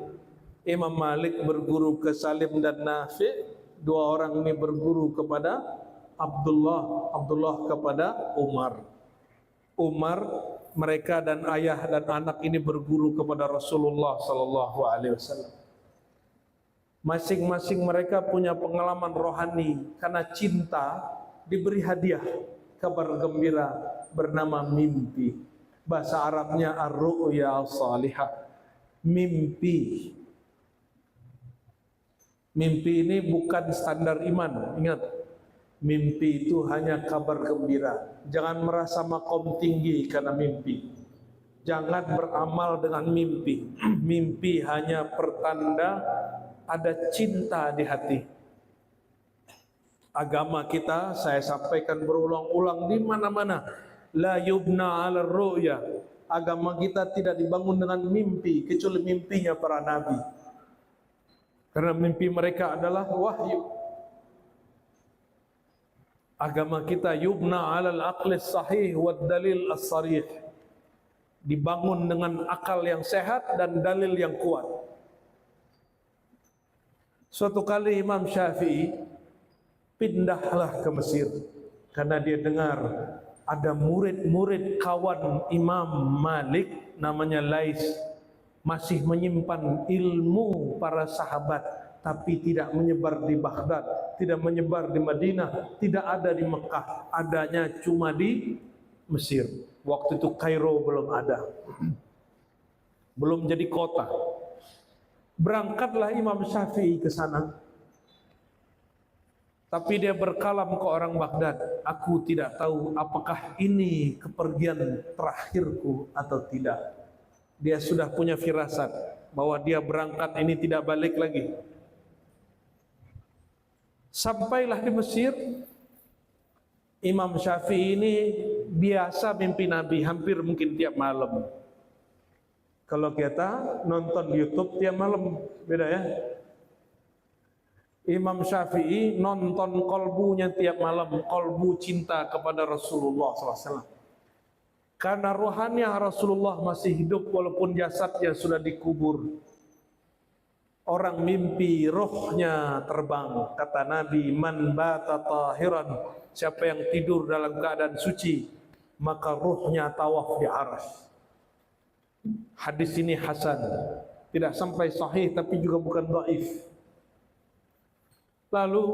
Imam Malik berguru ke Salim dan Nafi'. Dua orang ini berguru kepada Abdullah kepada Umar. Mereka dan ayah dan anak ini berguru kepada Rasulullah sallallahu alaihi wasallam. Masing-masing mereka punya pengalaman rohani karena cinta diberi hadiah kabar gembira bernama mimpi. Bahasa Arabnya ar-ru'ya as-salihah. Mimpi. Mimpi ini bukan standar iman. Ingat, mimpi itu hanya kabar gembira. Jangan merasa makom tinggi karena mimpi. Jangan beramal dengan mimpi. Mimpi hanya pertanda ada cinta di hati. Agama kita, saya sampaikan berulang-ulang di mana-mana, la yubna 'ala ru'ya. Agama kita tidak dibangun dengan mimpi kecuali mimpinya para nabi. Karena mimpi mereka adalah wahyu. Agama kita yubna 'alal aqlis sahih wad dalil as-sarih. Dibangun dengan akal yang sehat dan dalil yang kuat. Suatu kali Imam Syafi'i pindahlah ke Mesir karena dia dengar ada murid-murid kawan Imam Malik namanya Lais, masih menyimpan ilmu para sahabat, tapi tidak menyebar di Baghdad, tidak menyebar di Madinah, tidak ada di Mekah, adanya cuma di Mesir. Waktu itu Kairo belum ada, belum jadi kota. Berangkatlah Imam Syafi'i ke sana, tapi dia berkalam ke orang Baghdad, aku tidak tahu apakah ini kepergian terakhirku atau tidak. Dia sudah punya firasat bahwa dia berangkat ini tidak balik lagi. Sampailah di Mesir. Imam Syafi'i ini biasa mimpi Nabi hampir mungkin tiap malam. Kalau kita nonton YouTube tiap malam, beda ya. Imam Syafi'i nonton kolbunya tiap malam, kolbu cinta kepada Rasulullah SAW. Karena rohani Rasulullah masih hidup walaupun jasadnya sudah dikubur. Orang mimpi rohnya terbang. Kata Nabi, man bata tahiran, siapa yang tidur dalam keadaan suci, maka rohnya tawaf di arsy. Hadis ini hasan, tidak sampai sahih tapi juga bukan dhaif. Lalu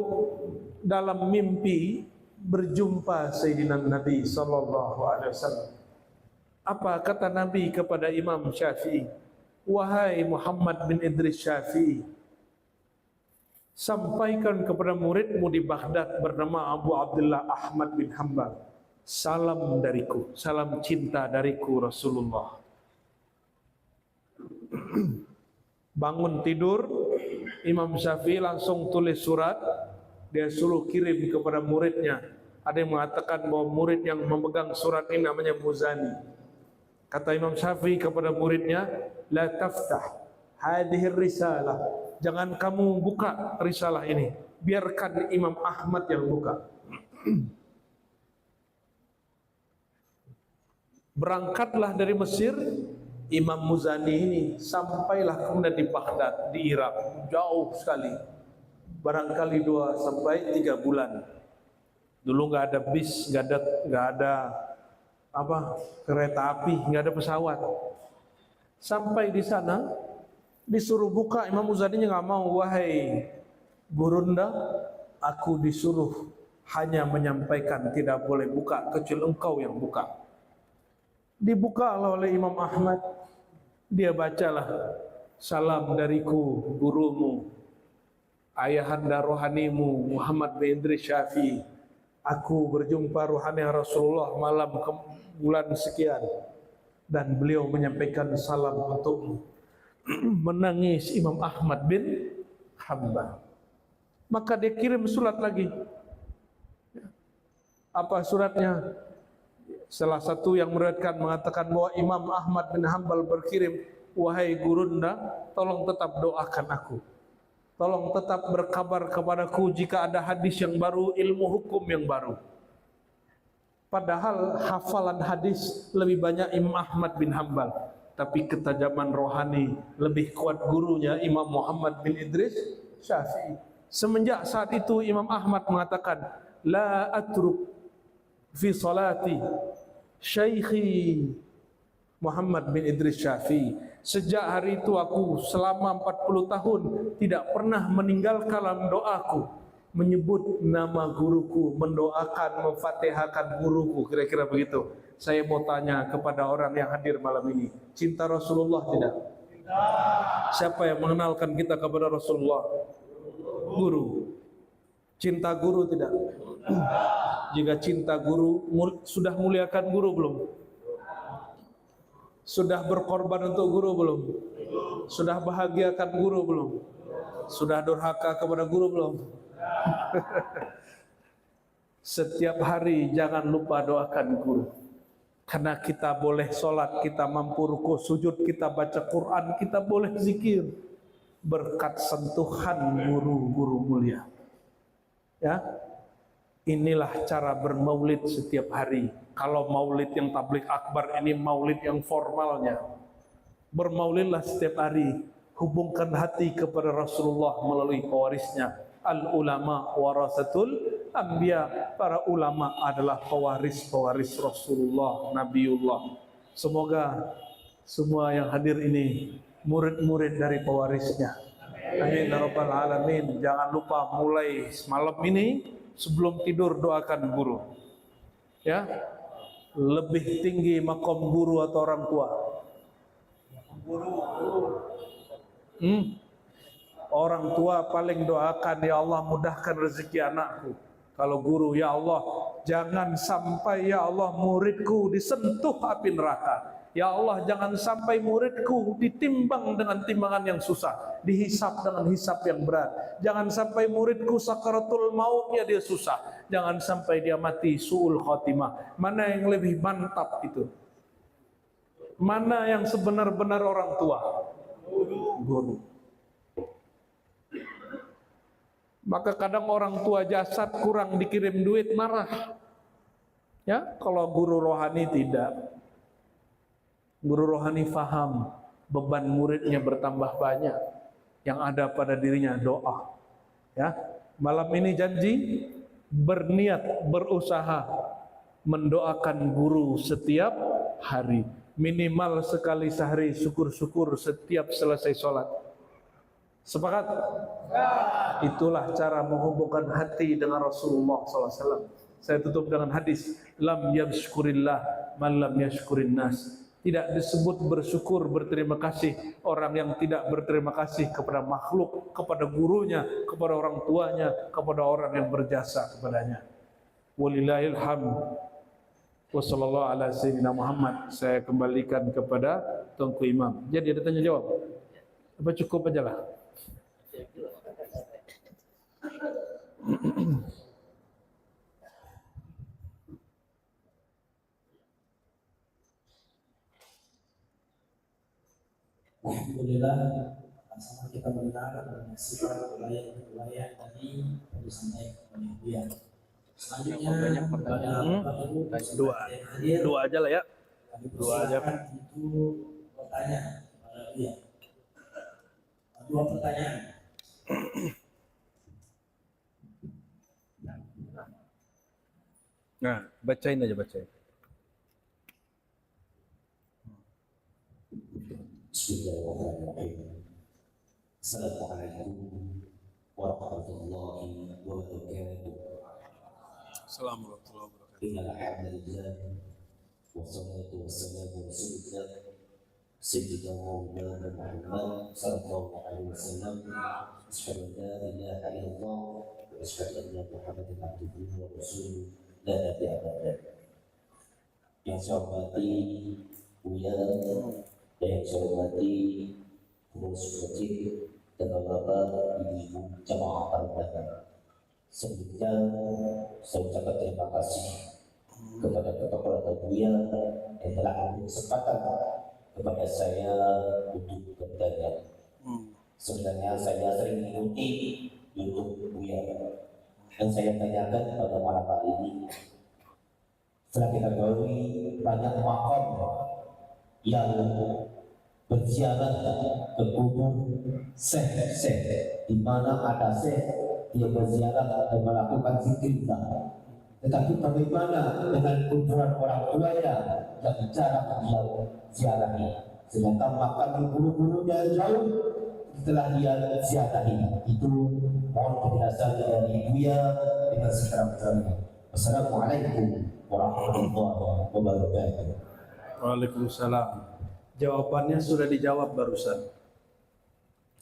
dalam mimpi berjumpa Sayyidina Nabi SAW. Apa kata Nabi kepada Imam Syafi'i? Wahai Muhammad bin Idris Syafi'i, sampaikan kepada muridmu di Baghdad bernama Abu Abdullah Ahmad bin Hanbal, salam dariku, salam cinta dariku Rasulullah. Bangun tidur, Imam Syafi'i langsung tulis surat, dia suruh kirim kepada muridnya. Ada yang mengatakan bahwa murid yang memegang surat ini namanya Muzani. Kata Imam Syafi'i kepada muridnya, la taftah hadhihi risalah, jangan kamu buka risalah ini, biarkan Imam Ahmad yang buka. Berangkatlah dari Mesir Imam Muzani ini, sampailah kemudian di Baghdad, di Irak, jauh sekali, barangkali 2 sampai 3 bulan. Dulu nggak ada bis, nggak ada kereta api, nggak ada pesawat. Sampai di sana disuruh buka, Imam Muzani nggak mau. Wahai Gurunda, aku disuruh hanya menyampaikan, tidak boleh buka kecuali engkau yang buka. Dibukalah oleh Imam Ahmad. Dia bacalah, salam dariku gurumu, ayahanda rohanimu Muhammad bin Idris Syafi'i. Aku berjumpa rohani Rasulullah malam bulan sekian, dan beliau menyampaikan salam untukmu. Menangis Imam Ahmad bin Hanbal. Maka dia kirim surat lagi. Apa suratnya? Salah satu yang meriwayatkan mengatakan bahwa Imam Ahmad bin Hanbal berkirim, wahai Gurunda, tolong tetap doakan aku, tolong tetap berkabar kepadaku jika ada hadis yang baru, ilmu hukum yang baru. Padahal hafalan hadis lebih banyak Imam Ahmad bin Hanbal, tapi ketajaman rohani lebih kuat gurunya Imam Muhammad bin Idris Syafi'i. Semenjak saat itu Imam Ahmad mengatakan, la atruk fi salati Syaikhi Muhammad bin Idris Syafi'i. Sejak hari itu aku selama 40 tahun tidak pernah meninggalkan dalam doaku menyebut nama guruku, mendoakan, memfatihahkan guruku. Kira-kira begitu. Saya mau tanya kepada orang yang hadir malam ini, cinta Rasulullah tidak? Siapa yang mengenalkan kita kepada Rasulullah? Guru. Cinta guru tidak? Jika cinta guru, sudah muliakan guru belum? Sudah berkorban untuk guru belum? Sudah bahagiakan guru belum? Sudah durhaka kepada guru belum? Setiap hari jangan lupa doakan guru. Karena kita boleh sholat, kita mampu ruku sujud, kita baca Quran, kita boleh zikir berkat sentuhan guru-guru mulia. Ya, inilah cara bermaulid setiap hari. Kalau maulid yang tabligh akbar ini maulid yang formalnya. Bermaulidlah setiap hari, hubungkan hati kepada Rasulullah melalui pewarisnya. Al ulama warasatul anbiya, para ulama adalah pewaris-pewaris Rasulullah, Nabiullah. Semoga semua yang hadir ini murid-murid dari pewarisnya. Amin ya rabbal alamin. Jangan lupa mulai malam ini sebelum tidur doakan guru. Ya. Lebih tinggi makom guru atau orang tua? Guru. Orang tua paling doakan, ya Allah mudahkan rezeki anakku. Kalau guru, ya Allah jangan sampai ya Allah muridku disentuh api neraka. Ya Allah jangan sampai muridku ditimbang dengan timbangan yang susah, dihisap dengan hisap yang berat. Jangan sampai muridku sakaratul mautnya dia susah. Jangan sampai dia mati su'ul khotimah. Mana yang lebih mantap itu? Mana yang sebenar-benar orang tua? Guru. Maka kadang orang tua jasad kurang dikirim duit marah. Ya, kalau guru rohani tidak. Guru rohani faham beban muridnya bertambah banyak. Yang ada pada dirinya doa. Ya, malam ini janji berniat berusaha mendoakan guru setiap hari, minimal sekali sehari, syukur-syukur setiap selesai sholat. Sepakat? Ya. Itulah cara menghubungkan hati dengan Rasulullah SAW. Saya tutup dengan hadis, lam yashkurillah man lam yashkurin nas. Tidak disebut bersyukur, berterima kasih orang yang tidak berterima kasih kepada makhluk, kepada gurunya, kepada orang tuanya, kepada orang yang berjasa kepadanya. Walillahil hamd. Wassallallahu ala sayyidina Muhammad. Saya kembalikan kepada Tuanku Imam. Jadi ada tanya jawab? Apa cukup aja lah? Alhamdulillah, sama kita mendengar dan menyaksikan wilayah tadi yang disampaikan oleh Buya. Selanjutnya kepada Bapak Ibu dua aja lah ya. Dua aja. Itu pertanyaan kepada Buya. Dua pertanyaan. Nah, bacain aja, bacain. Bismillahirrahmanirrahim. Assalamualaikum warahmatullahi wabarakatuh. Assalamualaikum warahmatullahi wabarakatuh. Innal hamdalillah wassalatu wassalamu ala rasulillah sayyidina Maulana Muhammad sallallahu alaihi wasallam. Asyhadu an la ilaha illallah wa asyhadu anna Muhammadan abduhu wa rasuluh la nabiyya ba'dah. Yang saya hormati Buya, yang saya hormati pengurus masjid dan bapak ibu jamaah undangan. Sebelumnya saya ucapkan terima kasih kepada Bapak Buya yang telah memberi kesempatan kepada saya untuk bertanya. Sebenarnya saya sering mengikuti YouTube Buya dan saya tanyakan pada malam hari ini. Setelah kita ketahui banyak makam yang berziarah ke kubur syekh-syekh, di mana ada syekh dia berziarah dan melakukan zikirnya. Tetapi bagaimana dengan kuburan orang tuanya yang jarang dia ziarahi, sedangkan makam guru-gurunya jauh setelah dia ziarahi? Itu mohon penjelasan dari Buya dengan seterang-terangnya. Wassalamualaikum warahmatullahi wabarakatuh. Waalaikumsalam. Jawabannya sudah dijawab barusan.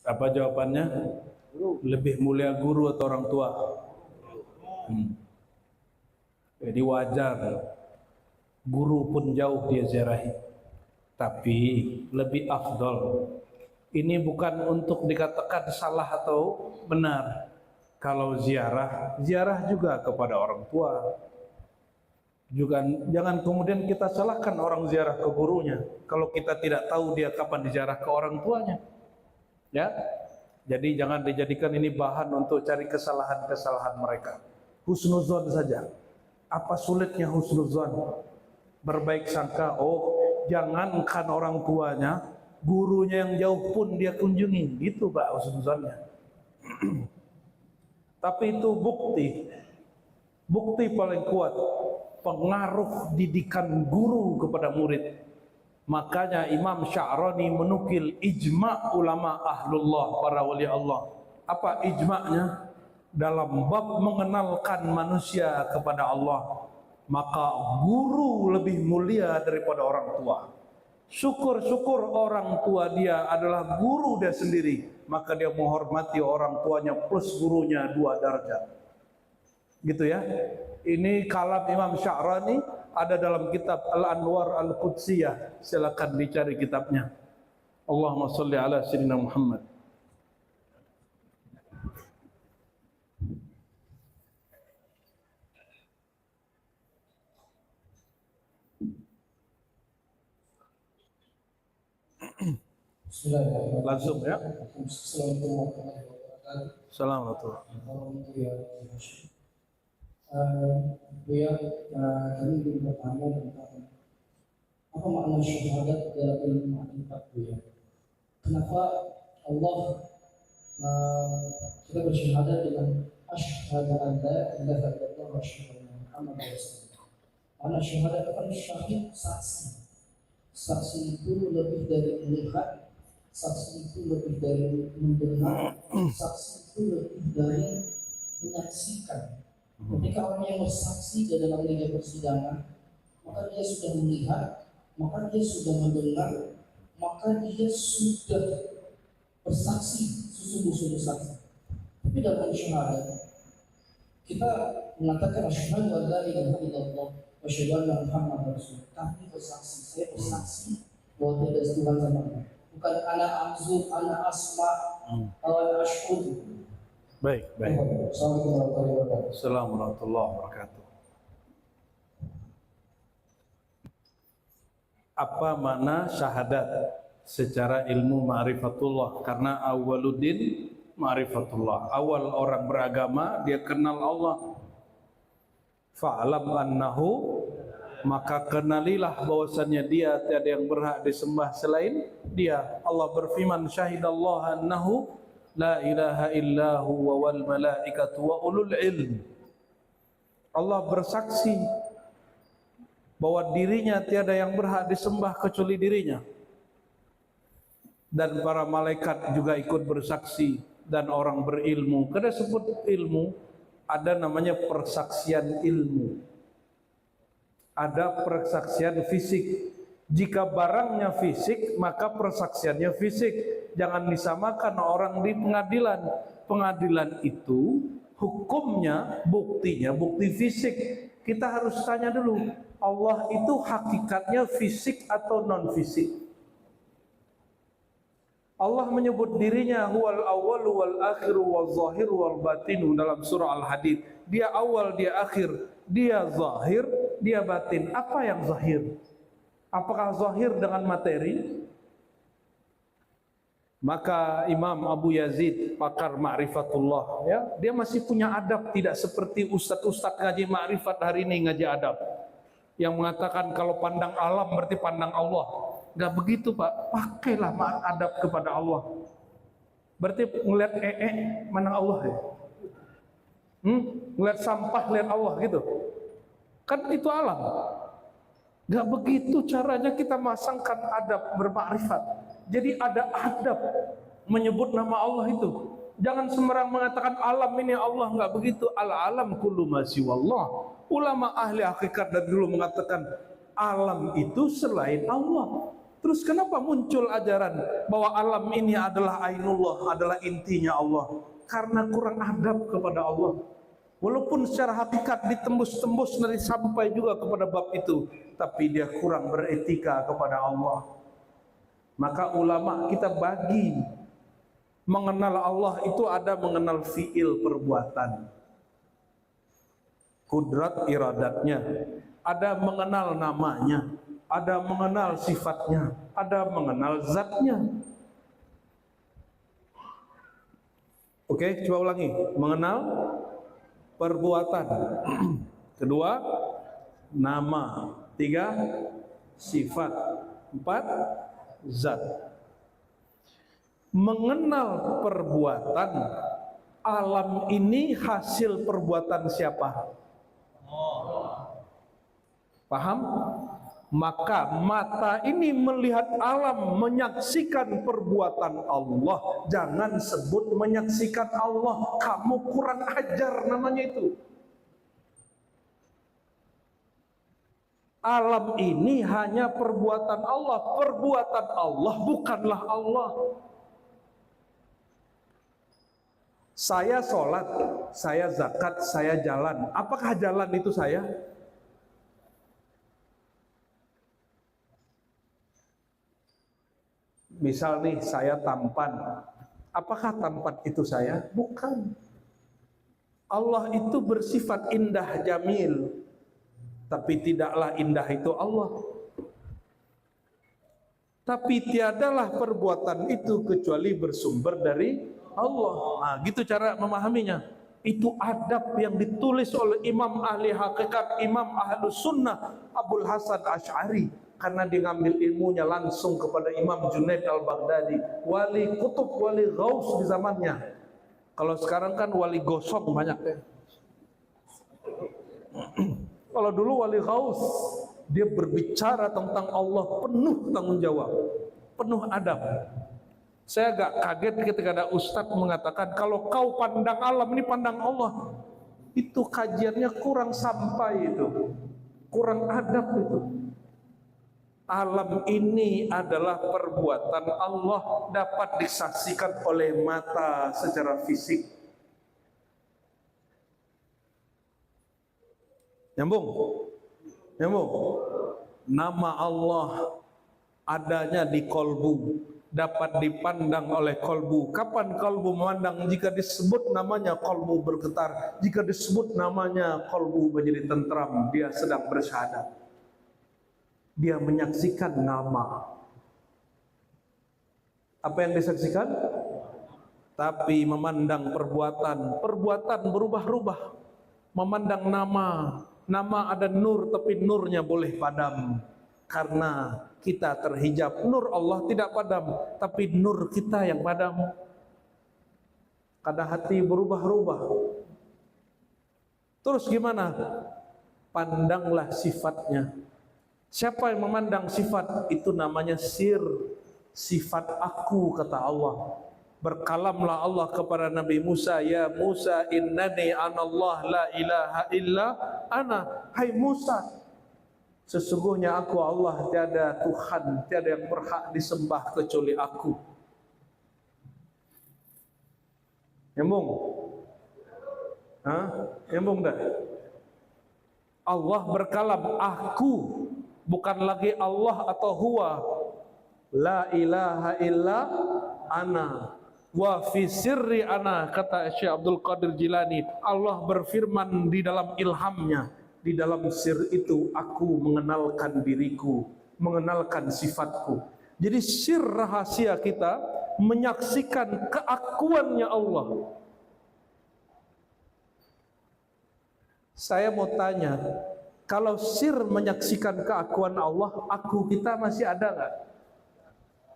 Apa jawabannya? Lebih mulia guru atau orang tua? Jadi wajar guru pun jauh dia ziarahi, tapi lebih afdol. Ini bukan untuk dikatakan salah atau benar. Kalau ziarah juga kepada orang tua. Juga jangan kemudian kita salahkan orang ziarah ke gurunya kalau kita tidak tahu dia kapan diziarah ke orang tuanya. Ya. Jadi jangan dijadikan ini bahan untuk cari kesalahan-kesalahan mereka. Husnuzon saja. Apa sulitnya husnuzon? Berbaik sangka. Oh, jangankan orang tuanya, gurunya yang jauh pun dia kunjungi. Gitu Pak husnuzonnya. Tapi itu bukti Bukti paling kuat pengaruh didikan guru kepada murid. Makanya Imam Sya'rani menukil ijma' ulama ahlullah, para wali Allah. Apa ijma'nya? Dalam bab mengenalkan manusia kepada Allah, maka guru lebih mulia daripada orang tua. Syukur-syukur orang tua dia adalah guru dia sendiri, maka dia menghormati orang tuanya plus gurunya 2 derajat. Gitu ya. Ini kalam Imam Sya'rani, ada dalam kitab Al-Anwar Al-Qudsiyah. Silakan dicari kitabnya. Allahumma sholli ala sayyidina Muhammad. Bismillahirrahmanirrahim. Langsung ya. Assalamualaikum warahmatullahi wabarakatuh. Assalamualaikum. Buya, kami ingin bertanya tentang apa makna syahadat dalam ilmu ma'rifat, Buya. Kenapa Allah kita bersyahadat dengan asyhadu an la ilaha illallah wa asyhadu anna Muhammadar Rasulullah. Karena syahadat itu kan syahid, saksi. Saksi itu lebih dari melihat, saksi itu lebih dari mendengar, saksi itu lebih dari menyaksikan. Ketika orang yang bersaksi di dalam meja persidangan, maka dia sudah melihat, maka dia sudah mendengar, maka dia sudah bersaksi, sesungguh-sungguh saksi. Tapi dalam syahadat, kita mengatakan asyhadu an la ilaha illallah wa asyhadu anna Muhammadar Rasulullah. Kami bersaksi, saya bersaksi bahwa tidak ada Tuhan sama Allah. Bukan anak amzur, anak asma, atau anak ashhud. Baik. Assalamualaikum warahmatullahi wabarakatuh. Assalamualaikum warahmatullahi wabarakatuh. Apa makna syahadat secara ilmu ma'rifatullah? Karena awwaluddin ma'rifatullah. Awal orang beragama dia kenal Allah. Fa'lam annahu, maka kenalilah bahwasannya dia tiada yang berhak disembah selain dia. Allah berfirman, syahidallahu annahu la ilaha illahu wa wal malaikatu wa ulul ilm. Allah bersaksi bahwa dirinya tiada yang berhak disembah kecuali dirinya, dan para malaikat juga ikut bersaksi, dan orang berilmu. Kada sebut ilmu, ada namanya persaksian ilmu, ada persaksian fisik. Jika barangnya fisik, maka persaksiannya fisik. Jangan disamakan orang di pengadilan. Pengadilan itu hukumnya, buktinya bukti fisik. Kita harus tanya dulu, Allah itu hakikatnya fisik atau non fisik? Allah menyebut dirinya huwal awwalu wal akhiru wal zahiru wal batinu dalam surah Al-Hadid. Dia awal, dia akhir, dia zahir, dia batin. Apa yang zahir? Apakah zahir dengan materi? Maka Imam Abu Yazid, pakar ma'rifatullah, ya, dia masih punya adab, tidak seperti ustadz-ustadz ngaji ma'rifat hari ini ngaji adab yang mengatakan kalau pandang alam berarti pandang Allah. Enggak begitu, Pak. Pakailah adab kepada Allah. Berarti ngelihat mandang Allah ya. Ngelihat sampah lihat Allah gitu. Kan itu alam. Enggak begitu caranya kita masangkan adab bermakrifat. Jadi ada adab menyebut nama Allah itu. Jangan sembarang mengatakan alam ini Allah, enggak begitu. Al-alam kullu ma siwallah. Ulama ahli hakikat dari dulu mengatakan alam itu selain Allah. Terus kenapa muncul ajaran bahwa alam ini adalah ainullah, adalah intinya Allah? Karena kurang adab kepada Allah. Walaupun secara hakikat ditembus-tembus dari sampai juga kepada bab itu, tapi dia kurang beretika kepada Allah. Maka ulama kita bagi mengenal Allah itu ada mengenal fiil perbuatan, kudrat iradatnya, ada mengenal namanya, ada mengenal sifatnya, ada mengenal zatnya. Oke, coba ulangi. Mengenal perbuatan. Kedua, nama. Tiga, sifat. Empat, zat. Mengenal perbuatan. Alam ini hasil perbuatan siapa? Paham? Maka mata ini melihat alam, menyaksikan perbuatan Allah. Jangan sebut menyaksikan Allah, kamu kurang ajar namanya itu. Alam ini hanya perbuatan Allah bukanlah Allah. Saya sholat, saya zakat, saya jalan. Apakah jalan itu saya? Misal nih, saya tampan. Apakah tampan itu saya? Bukan. Allah itu bersifat indah jamil. Tapi tidaklah indah itu Allah. Tapi tiadalah perbuatan itu kecuali bersumber dari Allah. Nah, gitu cara memahaminya. Itu adab yang ditulis oleh Imam ahli hakikat, Imam ahlus sunnah, Abul Hasan Asy'ari. Karena dia ngambil ilmunya langsung kepada Imam Junaid al-Baghdadi, wali kutub, wali ghaus di zamannya. Kalau sekarang kan wali gosok banyak ya. Kalau dulu wali ghaus, dia berbicara tentang Allah penuh tanggung jawab, penuh adab. Saya agak kaget ketika ada ustadz mengatakan, kalau kau pandang alam, ini pandang Allah. Itu kajiannya kurang sampai itu, kurang adab itu. Alam ini adalah perbuatan Allah, dapat disaksikan oleh mata secara fisik. Nyambung? Nyambung? Nama Allah adanya di kolbu, dapat dipandang oleh kolbu. Kapan kolbu memandang? Jika disebut namanya kolbu bergetar, jika disebut namanya kolbu menjadi tentram, dia sedang bersyahadat. Dia menyaksikan nama. Apa yang disaksikan? Tapi memandang perbuatan, perbuatan berubah-ubah. Memandang nama, nama ada nur tapi nurnya boleh padam. Karena kita terhijab, nur Allah tidak padam, tapi nur kita yang padam. Kadang hati berubah-ubah. Terus gimana? Pandanglah sifatnya. Siapa yang memandang sifat? Itu namanya sir, sifat aku, kata Allah. Berkalamlah Allah kepada Nabi Musa, ya Musa innani anallah la ilaha illa ana. Hai Musa, sesungguhnya aku Allah, tiada Tuhan, tiada yang berhak disembah kecuali aku. Nyambung? Hah? Nyambung dah? Allah berkalam, aku, bukan lagi Allah atau huwa. La ilaha illa ana wa fi sirri ana, kata Syekh Abdul Qadir Jilani. Allah berfirman di dalam ilhamnya, di dalam sir itu aku mengenalkan diriku, mengenalkan sifatku. Jadi sir rahasia kita menyaksikan keakuannya Allah. Saya mau tanya, kalau sir menyaksikan keakuan Allah, aku kita masih ada nggak?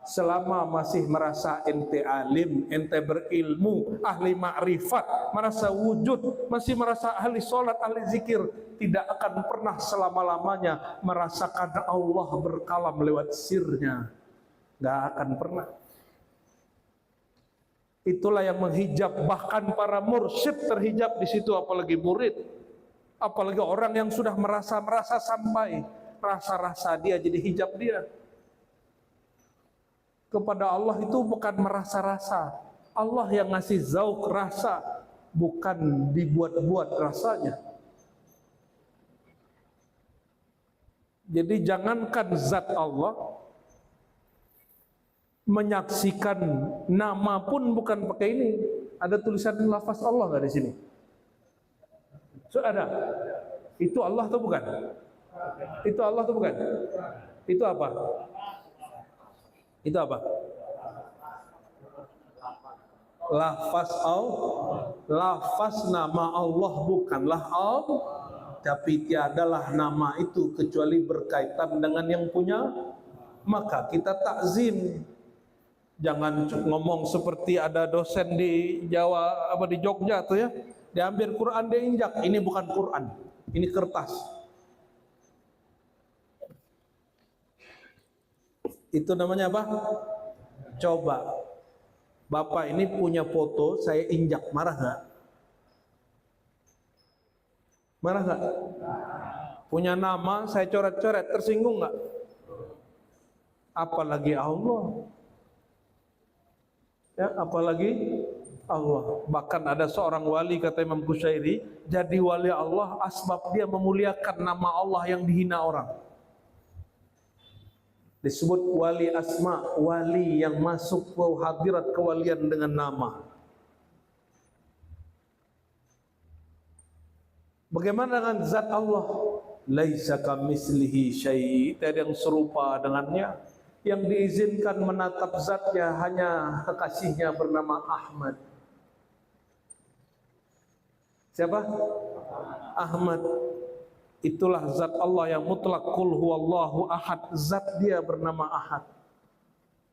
Selama masih merasa ente alim, ente berilmu, ahli ma'rifat, merasa wujud, masih merasa ahli sholat, ahli zikir, tidak akan pernah selama-lamanya merasakan Allah berkalam lewat sirnya. Nggak akan pernah. Itulah yang menghijab, bahkan para mursyid terhijab di situ, apalagi murid. Apalagi orang yang sudah merasa sampai, rasa-rasa dia jadi hijab dia. Kepada Allah itu bukan merasa-rasa. Allah yang ngasih zauk rasa, bukan dibuat-buat rasanya. Jadi jangankan zat Allah, menyaksikan nama pun bukan pakai ini. Ada tulisan lafaz Allah nggak di sini? So, ada. Itu Allah atau bukan? Itu Allah atau bukan? Itu apa? Itu apa? Lafaz Allah. Lafaz nama Allah bukanlah Allah, tapi tiadalah nama itu kecuali berkaitan dengan yang punya. Maka kita takzim. Jangan ngomong seperti ada dosen di Jawa, apa di Jogja tuh ya. Diambil Quran dia injak, ini bukan Quran, ini kertas. Itu namanya apa? Coba. Bapak ini punya foto, saya injak, marah nggak? Marah nggak? Punya nama, saya coret-coret, tersinggung nggak? Apalagi Allah. Ya, apalagi Allah. Bahkan ada seorang wali, kata Imam Qushairi, jadi wali Allah asbab dia memuliakan nama Allah yang dihina orang. Disebut wali asma, wali yang masuk ke hadirat kewalian dengan nama. Bagaimana dengan zat Allah? Laisa kamitslihi syai', tidak yang serupa dengannya. Yang diizinkan menatap zatnya hanya kekasihnya bernama Ahmad. Siapa? Ahmad. Itulah zat Allah yang mutlak, qul huwallahu ahad, zat dia bernama Ahad.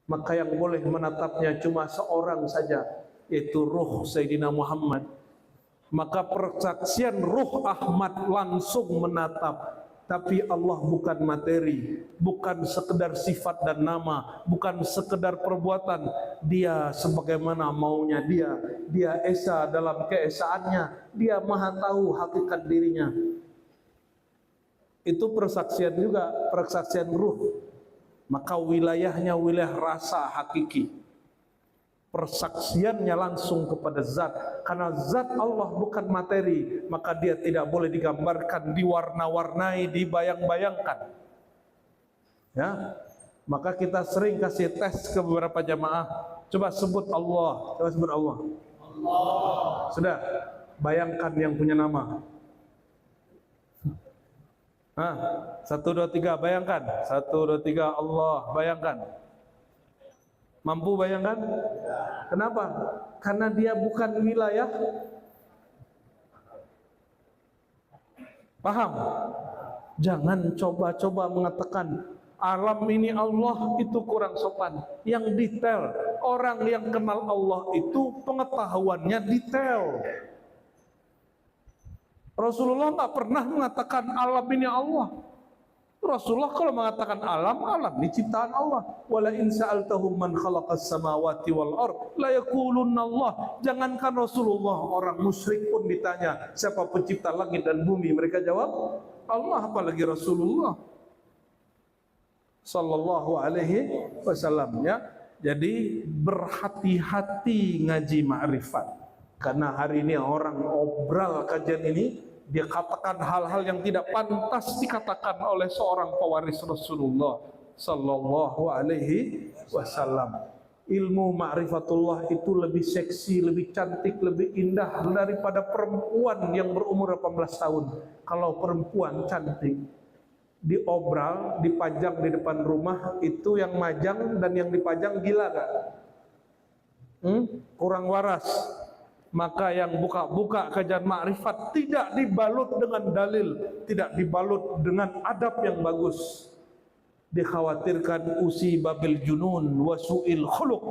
Maka yang boleh menatapnya cuma seorang saja, yaitu ruh Sayyidina Muhammad. Maka persaksian ruh Ahmad langsung menatap. Tapi Allah bukan materi, bukan sekedar sifat dan nama, bukan sekedar perbuatan. Dia sebagaimana maunya dia esa dalam keesaannya, dia maha tahu hakikat dirinya. Itu persaksian juga, persaksian ruh. Maka wilayahnya wilayah rasa hakiki. Persaksiannya langsung kepada zat. Karena zat Allah bukan materi, maka dia tidak boleh digambarkan, diwarna-warnai, dibayang-bayangkan. Ya, maka kita sering kasih tes ke beberapa jamaah. Coba sebut Allah, coba sebut Allah. Allah. Sudah, bayangkan yang punya nama. 1, 2, 3, bayangkan. 1, 2, 3, Allah, bayangkan. Mampu bayangkan? Kenapa? Karena dia bukan wilayah. Paham? Jangan coba-coba mengatakan alam ini Allah, itu kurang sopan. Yang detail, orang yang kenal Allah itu pengetahuannya detail. Rasulullah nggak pernah mengatakan alam ini Allah. Rasulullah kalau mengatakan alam ini ciptaan Allah. Wala in sa'altahum man khalaqas samawati wal ard la yaqulunna Allah. Jangankan Rasulullah, orang musyrik pun ditanya siapa pencipta langit dan bumi, mereka jawab Allah, apalagi Rasulullah sallallahu alaihi wasallam, ya. Jadi berhati-hati ngaji ma'rifat. Karena hari ini orang obral kajian ini, dia katakan hal-hal yang tidak pantas dikatakan oleh seorang pewaris Rasulullah sallallahu alaihi wasallam. Ilmu ma'rifatullah itu lebih seksi, lebih cantik, lebih indah daripada perempuan yang berumur 18 tahun. Kalau perempuan cantik, diobral, dipajang di depan rumah, itu yang majang dan yang dipajang gila gak? Kurang waras. Maka yang buka-buka kajian ma'rifat tidak dibalut dengan dalil, tidak dibalut dengan adab yang bagus. Dikhawatirkan usi babil junun wa su'il khuluq.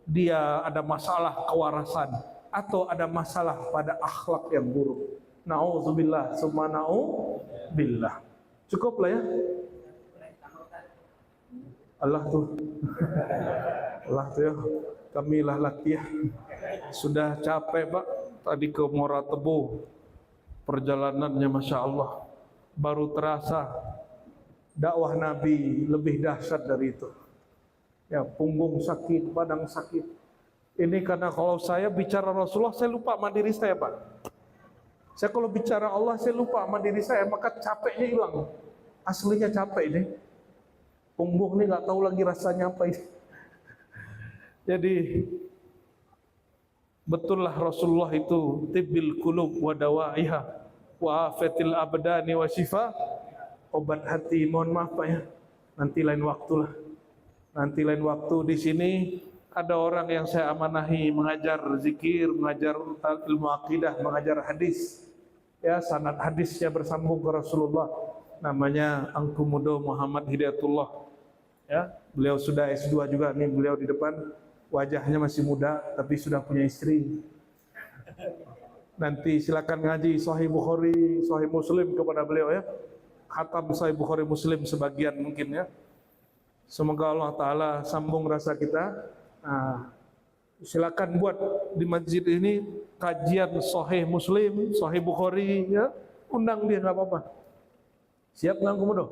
Dia ada masalah kewarasan atau ada masalah pada akhlak yang buruk. Na'udzubillah, summa na'udzubillah. Cukuplah ya. Allah tuh. Allah tuh ya. Kamilah latihan. Sudah capek Pak, tadi ke Muara Tebu, perjalanannya Masya Allah, baru terasa dakwah Nabi lebih dahsyat dari itu. Ya, punggung sakit, badan sakit. Ini karena kalau saya bicara Rasulullah, saya lupa sama diri saya Pak. Saya kalau bicara Allah, saya lupa sama diri saya, maka capeknya hilang. Aslinya capek ini. Punggung ini nggak tahu lagi rasanya apa ini. Jadi betullah Rasulullah itu tibbil qulub wa dawaiha wa afatil abdani wa syifa, obat hati. Mohon maaf Pak ya, nanti lain waktu lah. Nanti lain waktu di sini ada orang yang saya amanahi mengajar zikir, mengajar ilmu akidah, mengajar hadis. Ya, sanad hadisnya bersambung ke Rasulullah. Namanya Angku Mudo Muhammad Hidayatullah. Ya, beliau sudah S2 juga nih, beliau di depan. Wajahnya masih muda, tapi sudah punya istri. Nanti silakan ngaji Sahih Bukhari, Sahih Muslim kepada beliau ya. Khatam Sahih Bukhari Muslim sebagian mungkin ya. Semoga Allah Ta'ala sambung rasa kita. Silakan buat di masjid ini kajian Sahih Muslim, Sahih Bukhari, ya, undang dia nggak apa-apa. Siap nggak Komodo?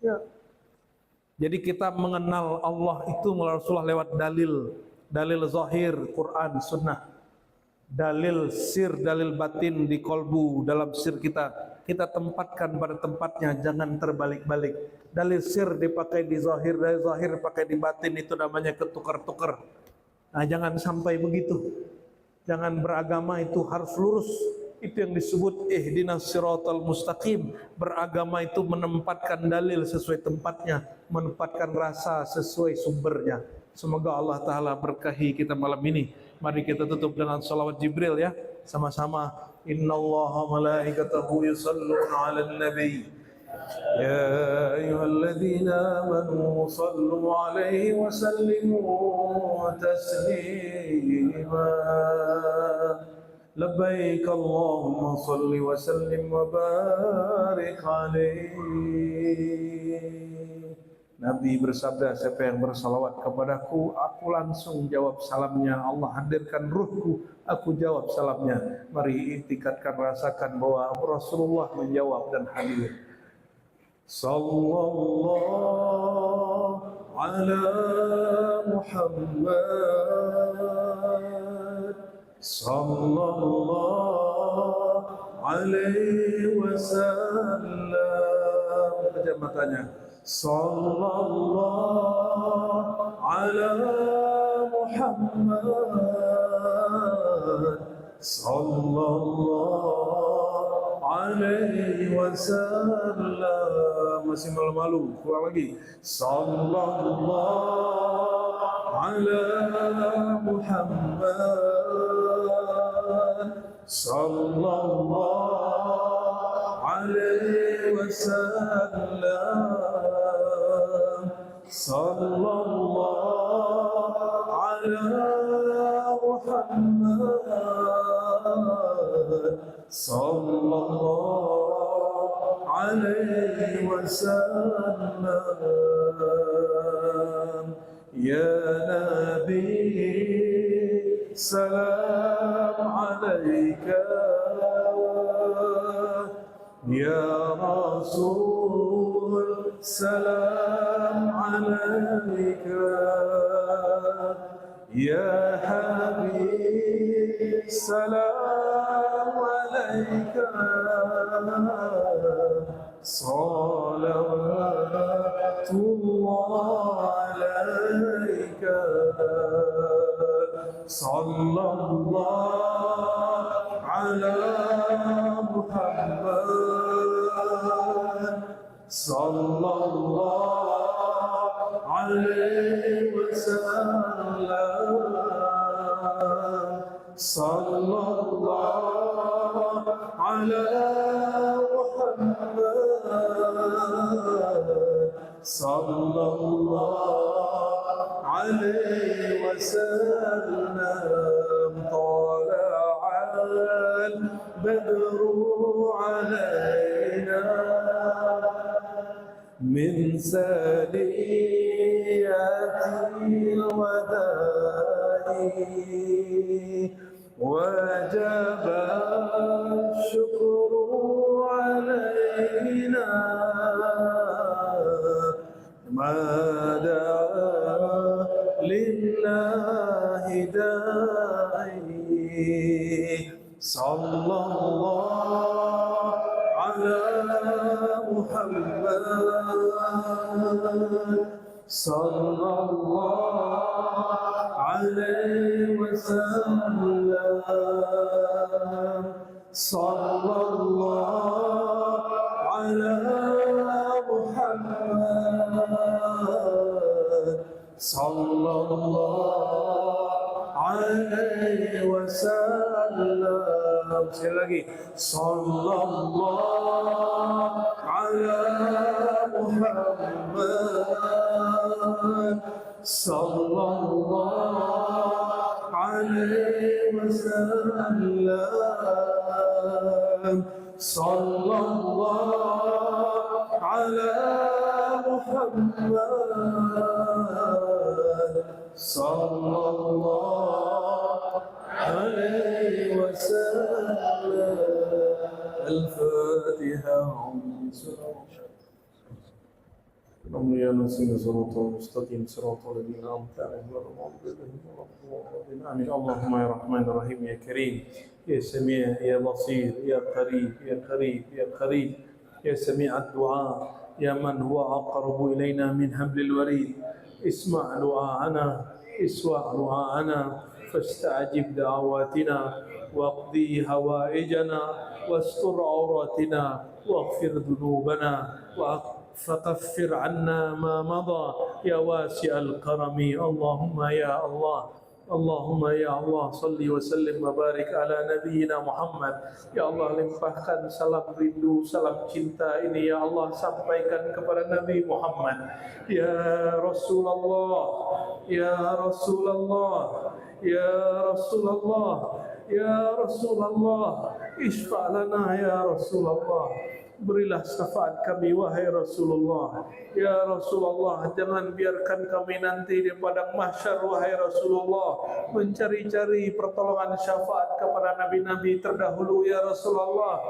Ya. Jadi kita mengenal Allah itu melalui Rasulullah lewat dalil zahir, Quran, Sunnah. Dalil sir, dalil batin di kolbu, dalam sir kita tempatkan pada tempatnya, jangan terbalik-balik. Dalil sir dipakai di zahir, dalil zahir pakai di batin, itu namanya ketukar-tukar. Nah, jangan sampai begitu. Jangan beragama itu harus lurus. Itu yang disebut ihdinas siratal mustaqim. Beragama itu menempatkan dalil sesuai tempatnya, menempatkan rasa sesuai sumbernya. Semoga Allah Ta'ala berkahi kita malam ini. Mari kita tutup dengan salawat Jibril ya, sama-sama. Innallaha malaikatahu yusalluna 'alan nabi. يا أيها الذين آمنوا صلوا عليه وسلموا تسليما لبيك اللهم صل وسلم وبارك عليه. Nabi bersabda, siapa yang bersalawat kepadaku, aku langsung jawab salamnya. Allah hadirkan ruhku, aku jawab salamnya. Mari iktikadkan, rasakan bahwa Rasulullah menjawab dan hadir. Sallallahu ala Muhammad, sallallahu alaihi wasallam. Pejam matanya. Sallallahu ala Muhammad, sallallahu alaihi wasallam. Masih malu-malu, kurang lagi. Sallallahu ala Muhammad, sallallahu alaihi wasallam. Sallallahu ala Muhammad, sallallahu alaihi wasallam. Ya Nabi, salam alaika. Ya Rasul, salam alaika. Ya Habib, salam alaika. Salawatullah alaika. Sallallahu ala Muhammad, sallallahu alaihi wasallam. Sallallahu ala Muhammad, sallallahu alaihi wasallam. Tala'al badru alaina min saniyatil wada'i, wajaba syukru alaina mada lillahi da'i. Sallallahu ala Muhammad, sallallahu alaihi wasallam. Sallallahu ala Muhammad, sallallahu alaihi wasallam. Sekali lagi. Sallallahu ala Muhammad, sallallahu عليه وسلم صلى الله على محمد صلى الله عليه وسلم. الفاتحة. اللهم يا نسيم صراط المستقيم صراط الذين أنعمت عليهم غير المغضوب عليهم ولا الضالين آمين. اللهم يا رحمن الرحيم يا كريم يا سميع يا بصير يا قريب يا قريب يا قريب يا سميع الدعاء يا من هو أقرب إلينا من حبل الوريد اسمع دعاءنا فاستعجب دعواتنا واقضي هوائجنا واستر عوراتنا واغفر ذنوبنا فكفر عنا ما مضى يا واسع الكرم. اللهم يا Allah salli wa sallim wa barik ala nabiyyina Muhammad. Ya Allah, limpahkan salam rindu, salam cinta ini ya Allah, sampaikan kepada Nabi Muhammad. Ya Rasulullah, ya Rasulullah, ya Rasulullah, ya Rasulullah, isfa' lana ya Rasulullah. Berilah syafaat kami wahai Rasulullah. Ya Rasulullah, jangan biarkan kami nanti di padang mahsyar wahai Rasulullah mencari-cari pertolongan syafaat kepada nabi-nabi terdahulu ya Rasulullah.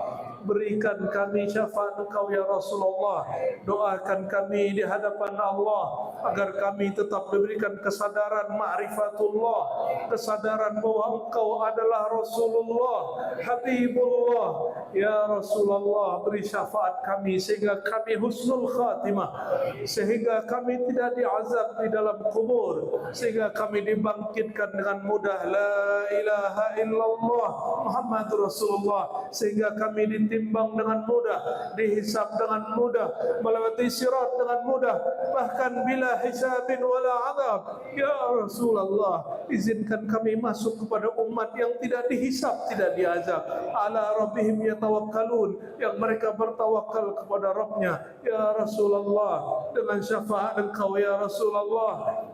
Berikan kami syafaat Engkau ya Rasulullah. Doakan kami di hadapan Allah agar kami tetap diberikan kesadaran ma'rifatullah, kesadaran bahwa Engkau adalah Rasulullah, Habibullah. Ya Rasulullah, beri syafaat kami sehingga kami husnul khatimah, sehingga kami tidak diazab di dalam kubur, sehingga kami dibangkitkan dengan mudah la ilaha illallah Muhammadur Rasulullah, sehingga kami ditimbang dengan mudah, dihisab dengan mudah, melewati sirat dengan mudah, bahkan bila hisabin wala azab. Ya Rasulullah, izinkan kami masuk kepada umat yang tidak dihisab, tidak diazab. Ala rabbihim yatawakkalun, yang mereka bertawakal kepada Rabbnya. Ya Rasulullah, dengan syafaat Engkau ya Rasulullah,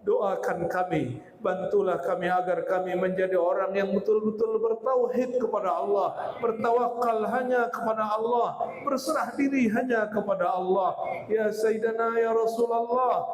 doakan kami, bantulah kami agar kami menjadi orang yang betul-betul bertauhid kepada Allah, bertawakal hanya kepada Allah, berserah diri hanya kepada Allah. Ya Sayyidina ya Rasulullah,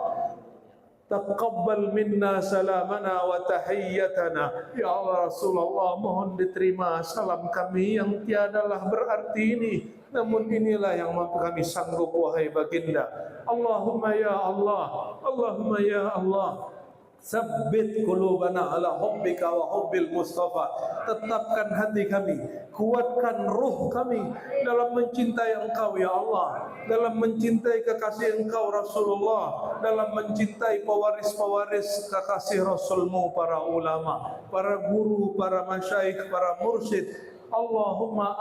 taqabbal minna salamana wa tahiyyatana. Ya Allah Rasulullah, mohon diterima salam kami yang tiadalah berarti ini, namun inilah yang mampu kami sanggup wahai baginda. Allahumma ya Allah, Allahumma ya Allah, sabbit qulubana ala hubbika wa hubbil Mustafa. Tetapkan hati kami, kuatkan ruh kami dalam mencintai Engkau ya Allah, dalam mencintai kekasih Engkau Rasulullah, dalam mencintai pewaris-pewaris kekasih Rasulmu, para ulama, para guru, para masyaikh, para mursyid. Allahumma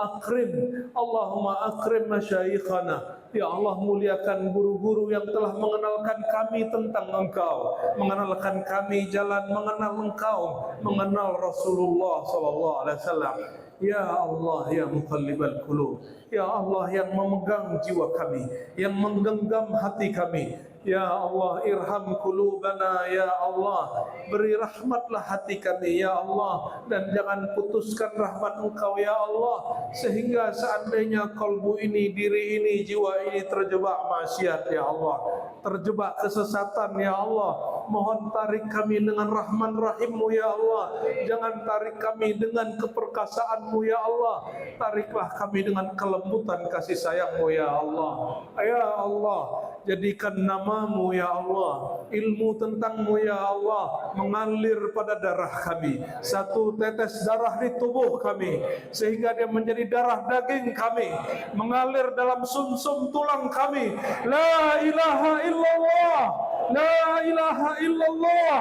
akrim masyayikhana. Ya Allah, muliakan guru-guru yang telah mengenalkan kami tentang Engkau, mengenalkan kami jalan mengenal Engkau, mengenal Rasulullah sallallahu alaihi wasallam. Ya Allah, ya muqallibal qulub, ya Allah yang memegang jiwa kami, yang menggenggam hati kami. Ya Allah, irham qulubana ya Allah, beri rahmatlah hati kami ya Allah, dan jangan putuskan rahmat Engkau ya Allah, sehingga seandainya kalbu ini, diri ini, jiwa ini terjebak maksiat ya Allah, terjebak kesesatan ya Allah, mohon tarik kami dengan rahman rahimmu ya Allah, jangan tarik kami dengan keperkasaanmu ya Allah, tariklah kami dengan kelembutan kasih sayangmu ya Allah. Ya Allah, jadikan namamu ya Allah, ilmu tentangmu ya Allah mengalir pada darah kami, satu tetes darah di tubuh kami, sehingga dia menjadi darah daging kami, mengalir dalam sumsum tulang kami. La ilaha illallah, la ilaha illallah,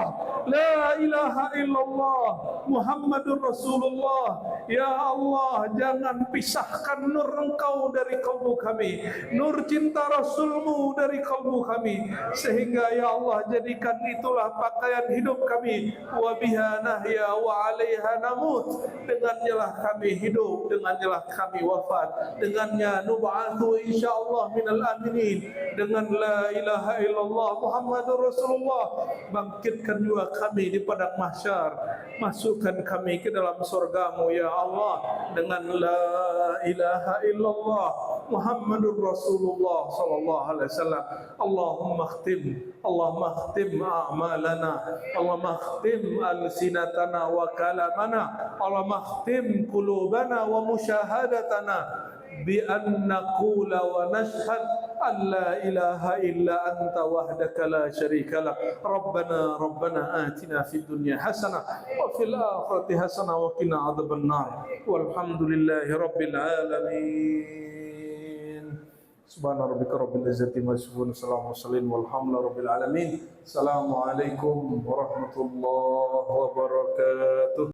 la ilaha illallah Muhammadur Rasulullah. Ya Allah, jangan pisahkan nur Engkau dari kalbu kami, nur cinta Rasulmu dari kalbu kami, sehingga ya Allah jadikan itulah pakaian hidup kami. Wa biha nahya wa 'alaiha namut. Dengannya lah kami hidup, dengannya lah kami wafat, dengannya nub'atsu insyaallah minal aminin. Dengan la ilaha illallah Muhammadur Rasulullah, bangkitkan juga kami di padang mahsyar, masukkan kami ke dalam surgamu ya Allah, dengan la ilaha illallah Muhammadur Rasulullah sallallahu alaihi wasallam. Allahumma khtim a'malana, Allahumma khtim alsinatana wa kalamana, Allahumma khtim qulubana wa musyahadatana bi an naqula wa nashhad an la ilaha illa anta wahdaka la syarika lak. Rabbana atina fid dunya hasanah wa fil akhirati hasanah wa qina adzabannar. Walhamdulillahi rabbil alamin. Subhana rabbika rabbil izzati amma yasifun, salamun mursalin walhamdulillahi rabbil alamin. Assalamualaikum warahmatullahi wabarakatuh.